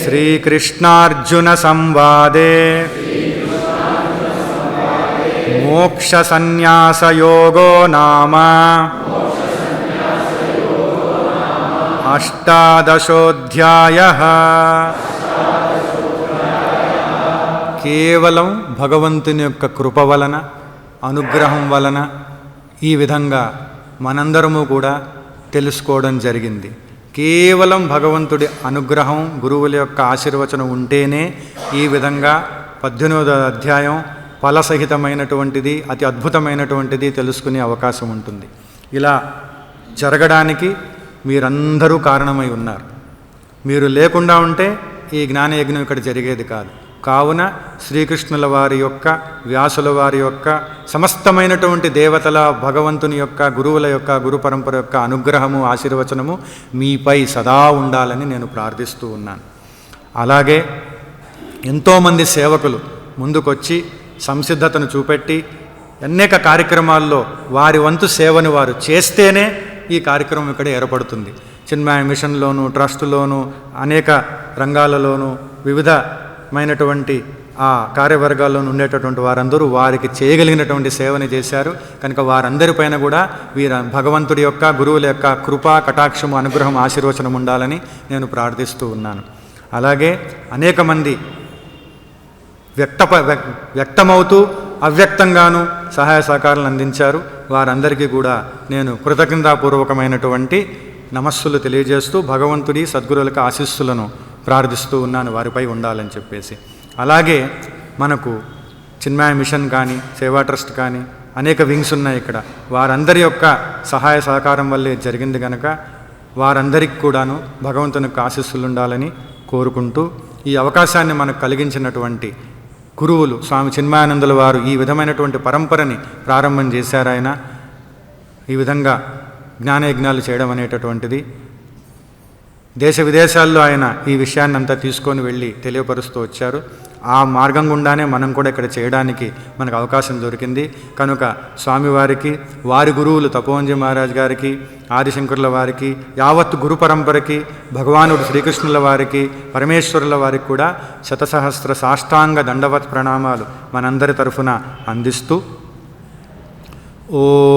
శ్రీకృష్ణార్జున సంవాదే మోక్ష సన్యాసయోగో నామ అష్టాదశోధ్యాయః. కేవలం భగవంతుని యొక్క కృప వలన, అనుగ్రహం వలన ఈ విధంగా మనందరము కూడా తెలుసుకోవడం జరిగింది. కేవలం భగవంతుడి అనుగ్రహం, గురువుల యొక్క ఆశీర్వచనం ఉంటేనే ఈ విధంగా 18వ అధ్యాయం ఫలసహితమైనటువంటిది, అతి అద్భుతమైనటువంటిది తెలుసుకునే అవకాశం ఉంటుంది. ఇలా జరగడానికి మీరందరూ కారణమై ఉన్నారు. మీరు లేకుండా ఉంటే ఈ జ్ఞానయజ్ఞం ఇక్కడ జరిగేది కాదు. కావున శ్రీకృష్ణుల వారి యొక్క, వ్యాసుల వారి యొక్క, సమస్తమైనటువంటి దేవతల, భగవంతుని యొక్క, గురువుల యొక్క, గురు పరంపర యొక్క అనుగ్రహము, ఆశీర్వచనము మీపై సదా ఉండాలని నేను ప్రార్థిస్తూ ఉన్నాను. అలాగే ఎంతోమంది సేవకులు ముందుకొచ్చి సంసిద్ధతను చూపెట్టి అనేక కార్యక్రమాల్లో వారి వంతు సేవను వారు చేస్తేనే ఈ కార్యక్రమం ఇక్కడ ఏర్పడుతుంది. చిన్మయ మిషన్లోను, ట్రస్టులోను, అనేక రంగాలలోనూ, వివిధమైనటువంటి ఆ కార్యవర్గాల్లో ఉండేటటువంటి వారందరూ వారికి చేయగలిగినటువంటి సేవని చేశారు. కనుక వారందరిపైన కూడా భగవంతుడి యొక్క, గురువుల యొక్క కృప, కటాక్షము, అనుగ్రహం, ఆశీర్వచనం ఉండాలని నేను ప్రార్థిస్తూ ఉన్నాను. అలాగే అనేక మంది వ్యక్తమవుతూ అవ్యక్తంగాను సహాయ సహకారాలను అందించారు. వారందరికీ కూడా నేను కృతజ్ఞతాపూర్వకమైనటువంటి నమస్సులు తెలియజేస్తూ భగవంతుడి సద్గురువులకు ఆశీస్సులను ప్రార్థిస్తూ ఉన్నాను వారిపై ఉండాలని చెప్పేసి. అలాగే మనకు చిన్మయ మిషన్ కానీ, సేవా ట్రస్ట్ కానీ అనేక వింగ్స్ ఉన్నాయి ఇక్కడ. వారందరి యొక్క సహాయ సహకారం వల్లే జరిగింది కనుక వారందరికీ కూడాను భగవంతుని యొక్క ఆశీస్సులు ఉండాలని కోరుకుంటూ, ఈ అవకాశాన్ని మనకు కలిగించినటువంటి గురువులు స్వామి చిన్మయానందుల వారు ఈ విధమైనటువంటి పరంపరని ప్రారంభం చేశారు. ఆయన ఈ విధంగా జ్ఞానయజ్ఞాలు చేయడం అనేటటువంటిది దేశ విదేశాల్లో ఆయన ఈ విషయాన్ని అంతా తీసుకొని వెళ్ళి తెలియపరుస్తూ వచ్చారు. ఆ మార్గం గుండానే మనం కూడా ఇక్కడ చేయడానికి మనకు అవకాశం దొరికింది. కనుక స్వామివారికి, వారి గురువులు తపోవన్జీ మహారాజ్ గారికి, ఆదిశంకరుల వారికి, యావత్ గురు పరంపరకి, భగవానుడు శ్రీకృష్ణుల వారికి, పరమేశ్వరుల వారికి కూడా శతసహస్ర సాష్టాంగ దండవత్ ప్రణామాలు మనందరి తరఫున అందిస్తూ ఓ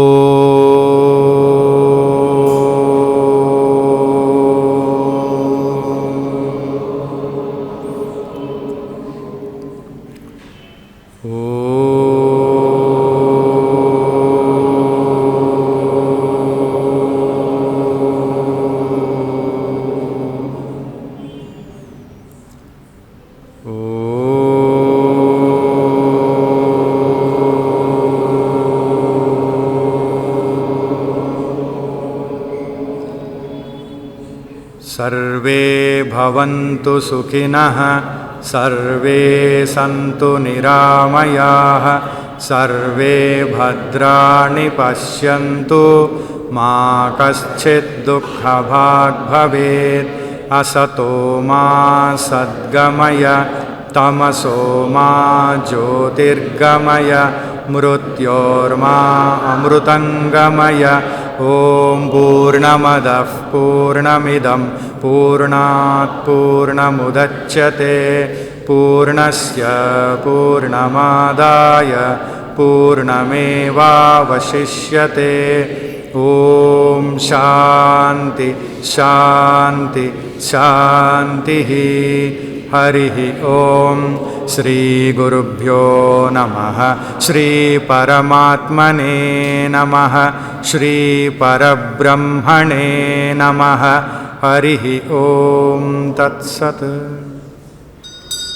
सर्वे भवन्तु सुखिनः, सर्वे सन्तु निरामयाः, सर्वे भद्राणि पश्यन्तु, मा कश्चित् दुःखभाग् भवेत्। असतो मा सद्गमय, तमसो मा ज्योतिर्गमय, मृत्योर्मा अमृतङ्गमय। ॐ पूर्णमदः पूर्णमिदं पूर्णात् पूर्णमुदच्यते, पूर्णस्य पूर्णमादाय पूर्णमेवावशिष्यते। ॐ शान्ति शान्ति शान्तिः। हरिः ॐ। श्रीगुरुभ्यो नमः। श्रीपरमात्मने नमः। श्रीपरब्रह्मणे नमः। हरिः ॐ तत्सत्।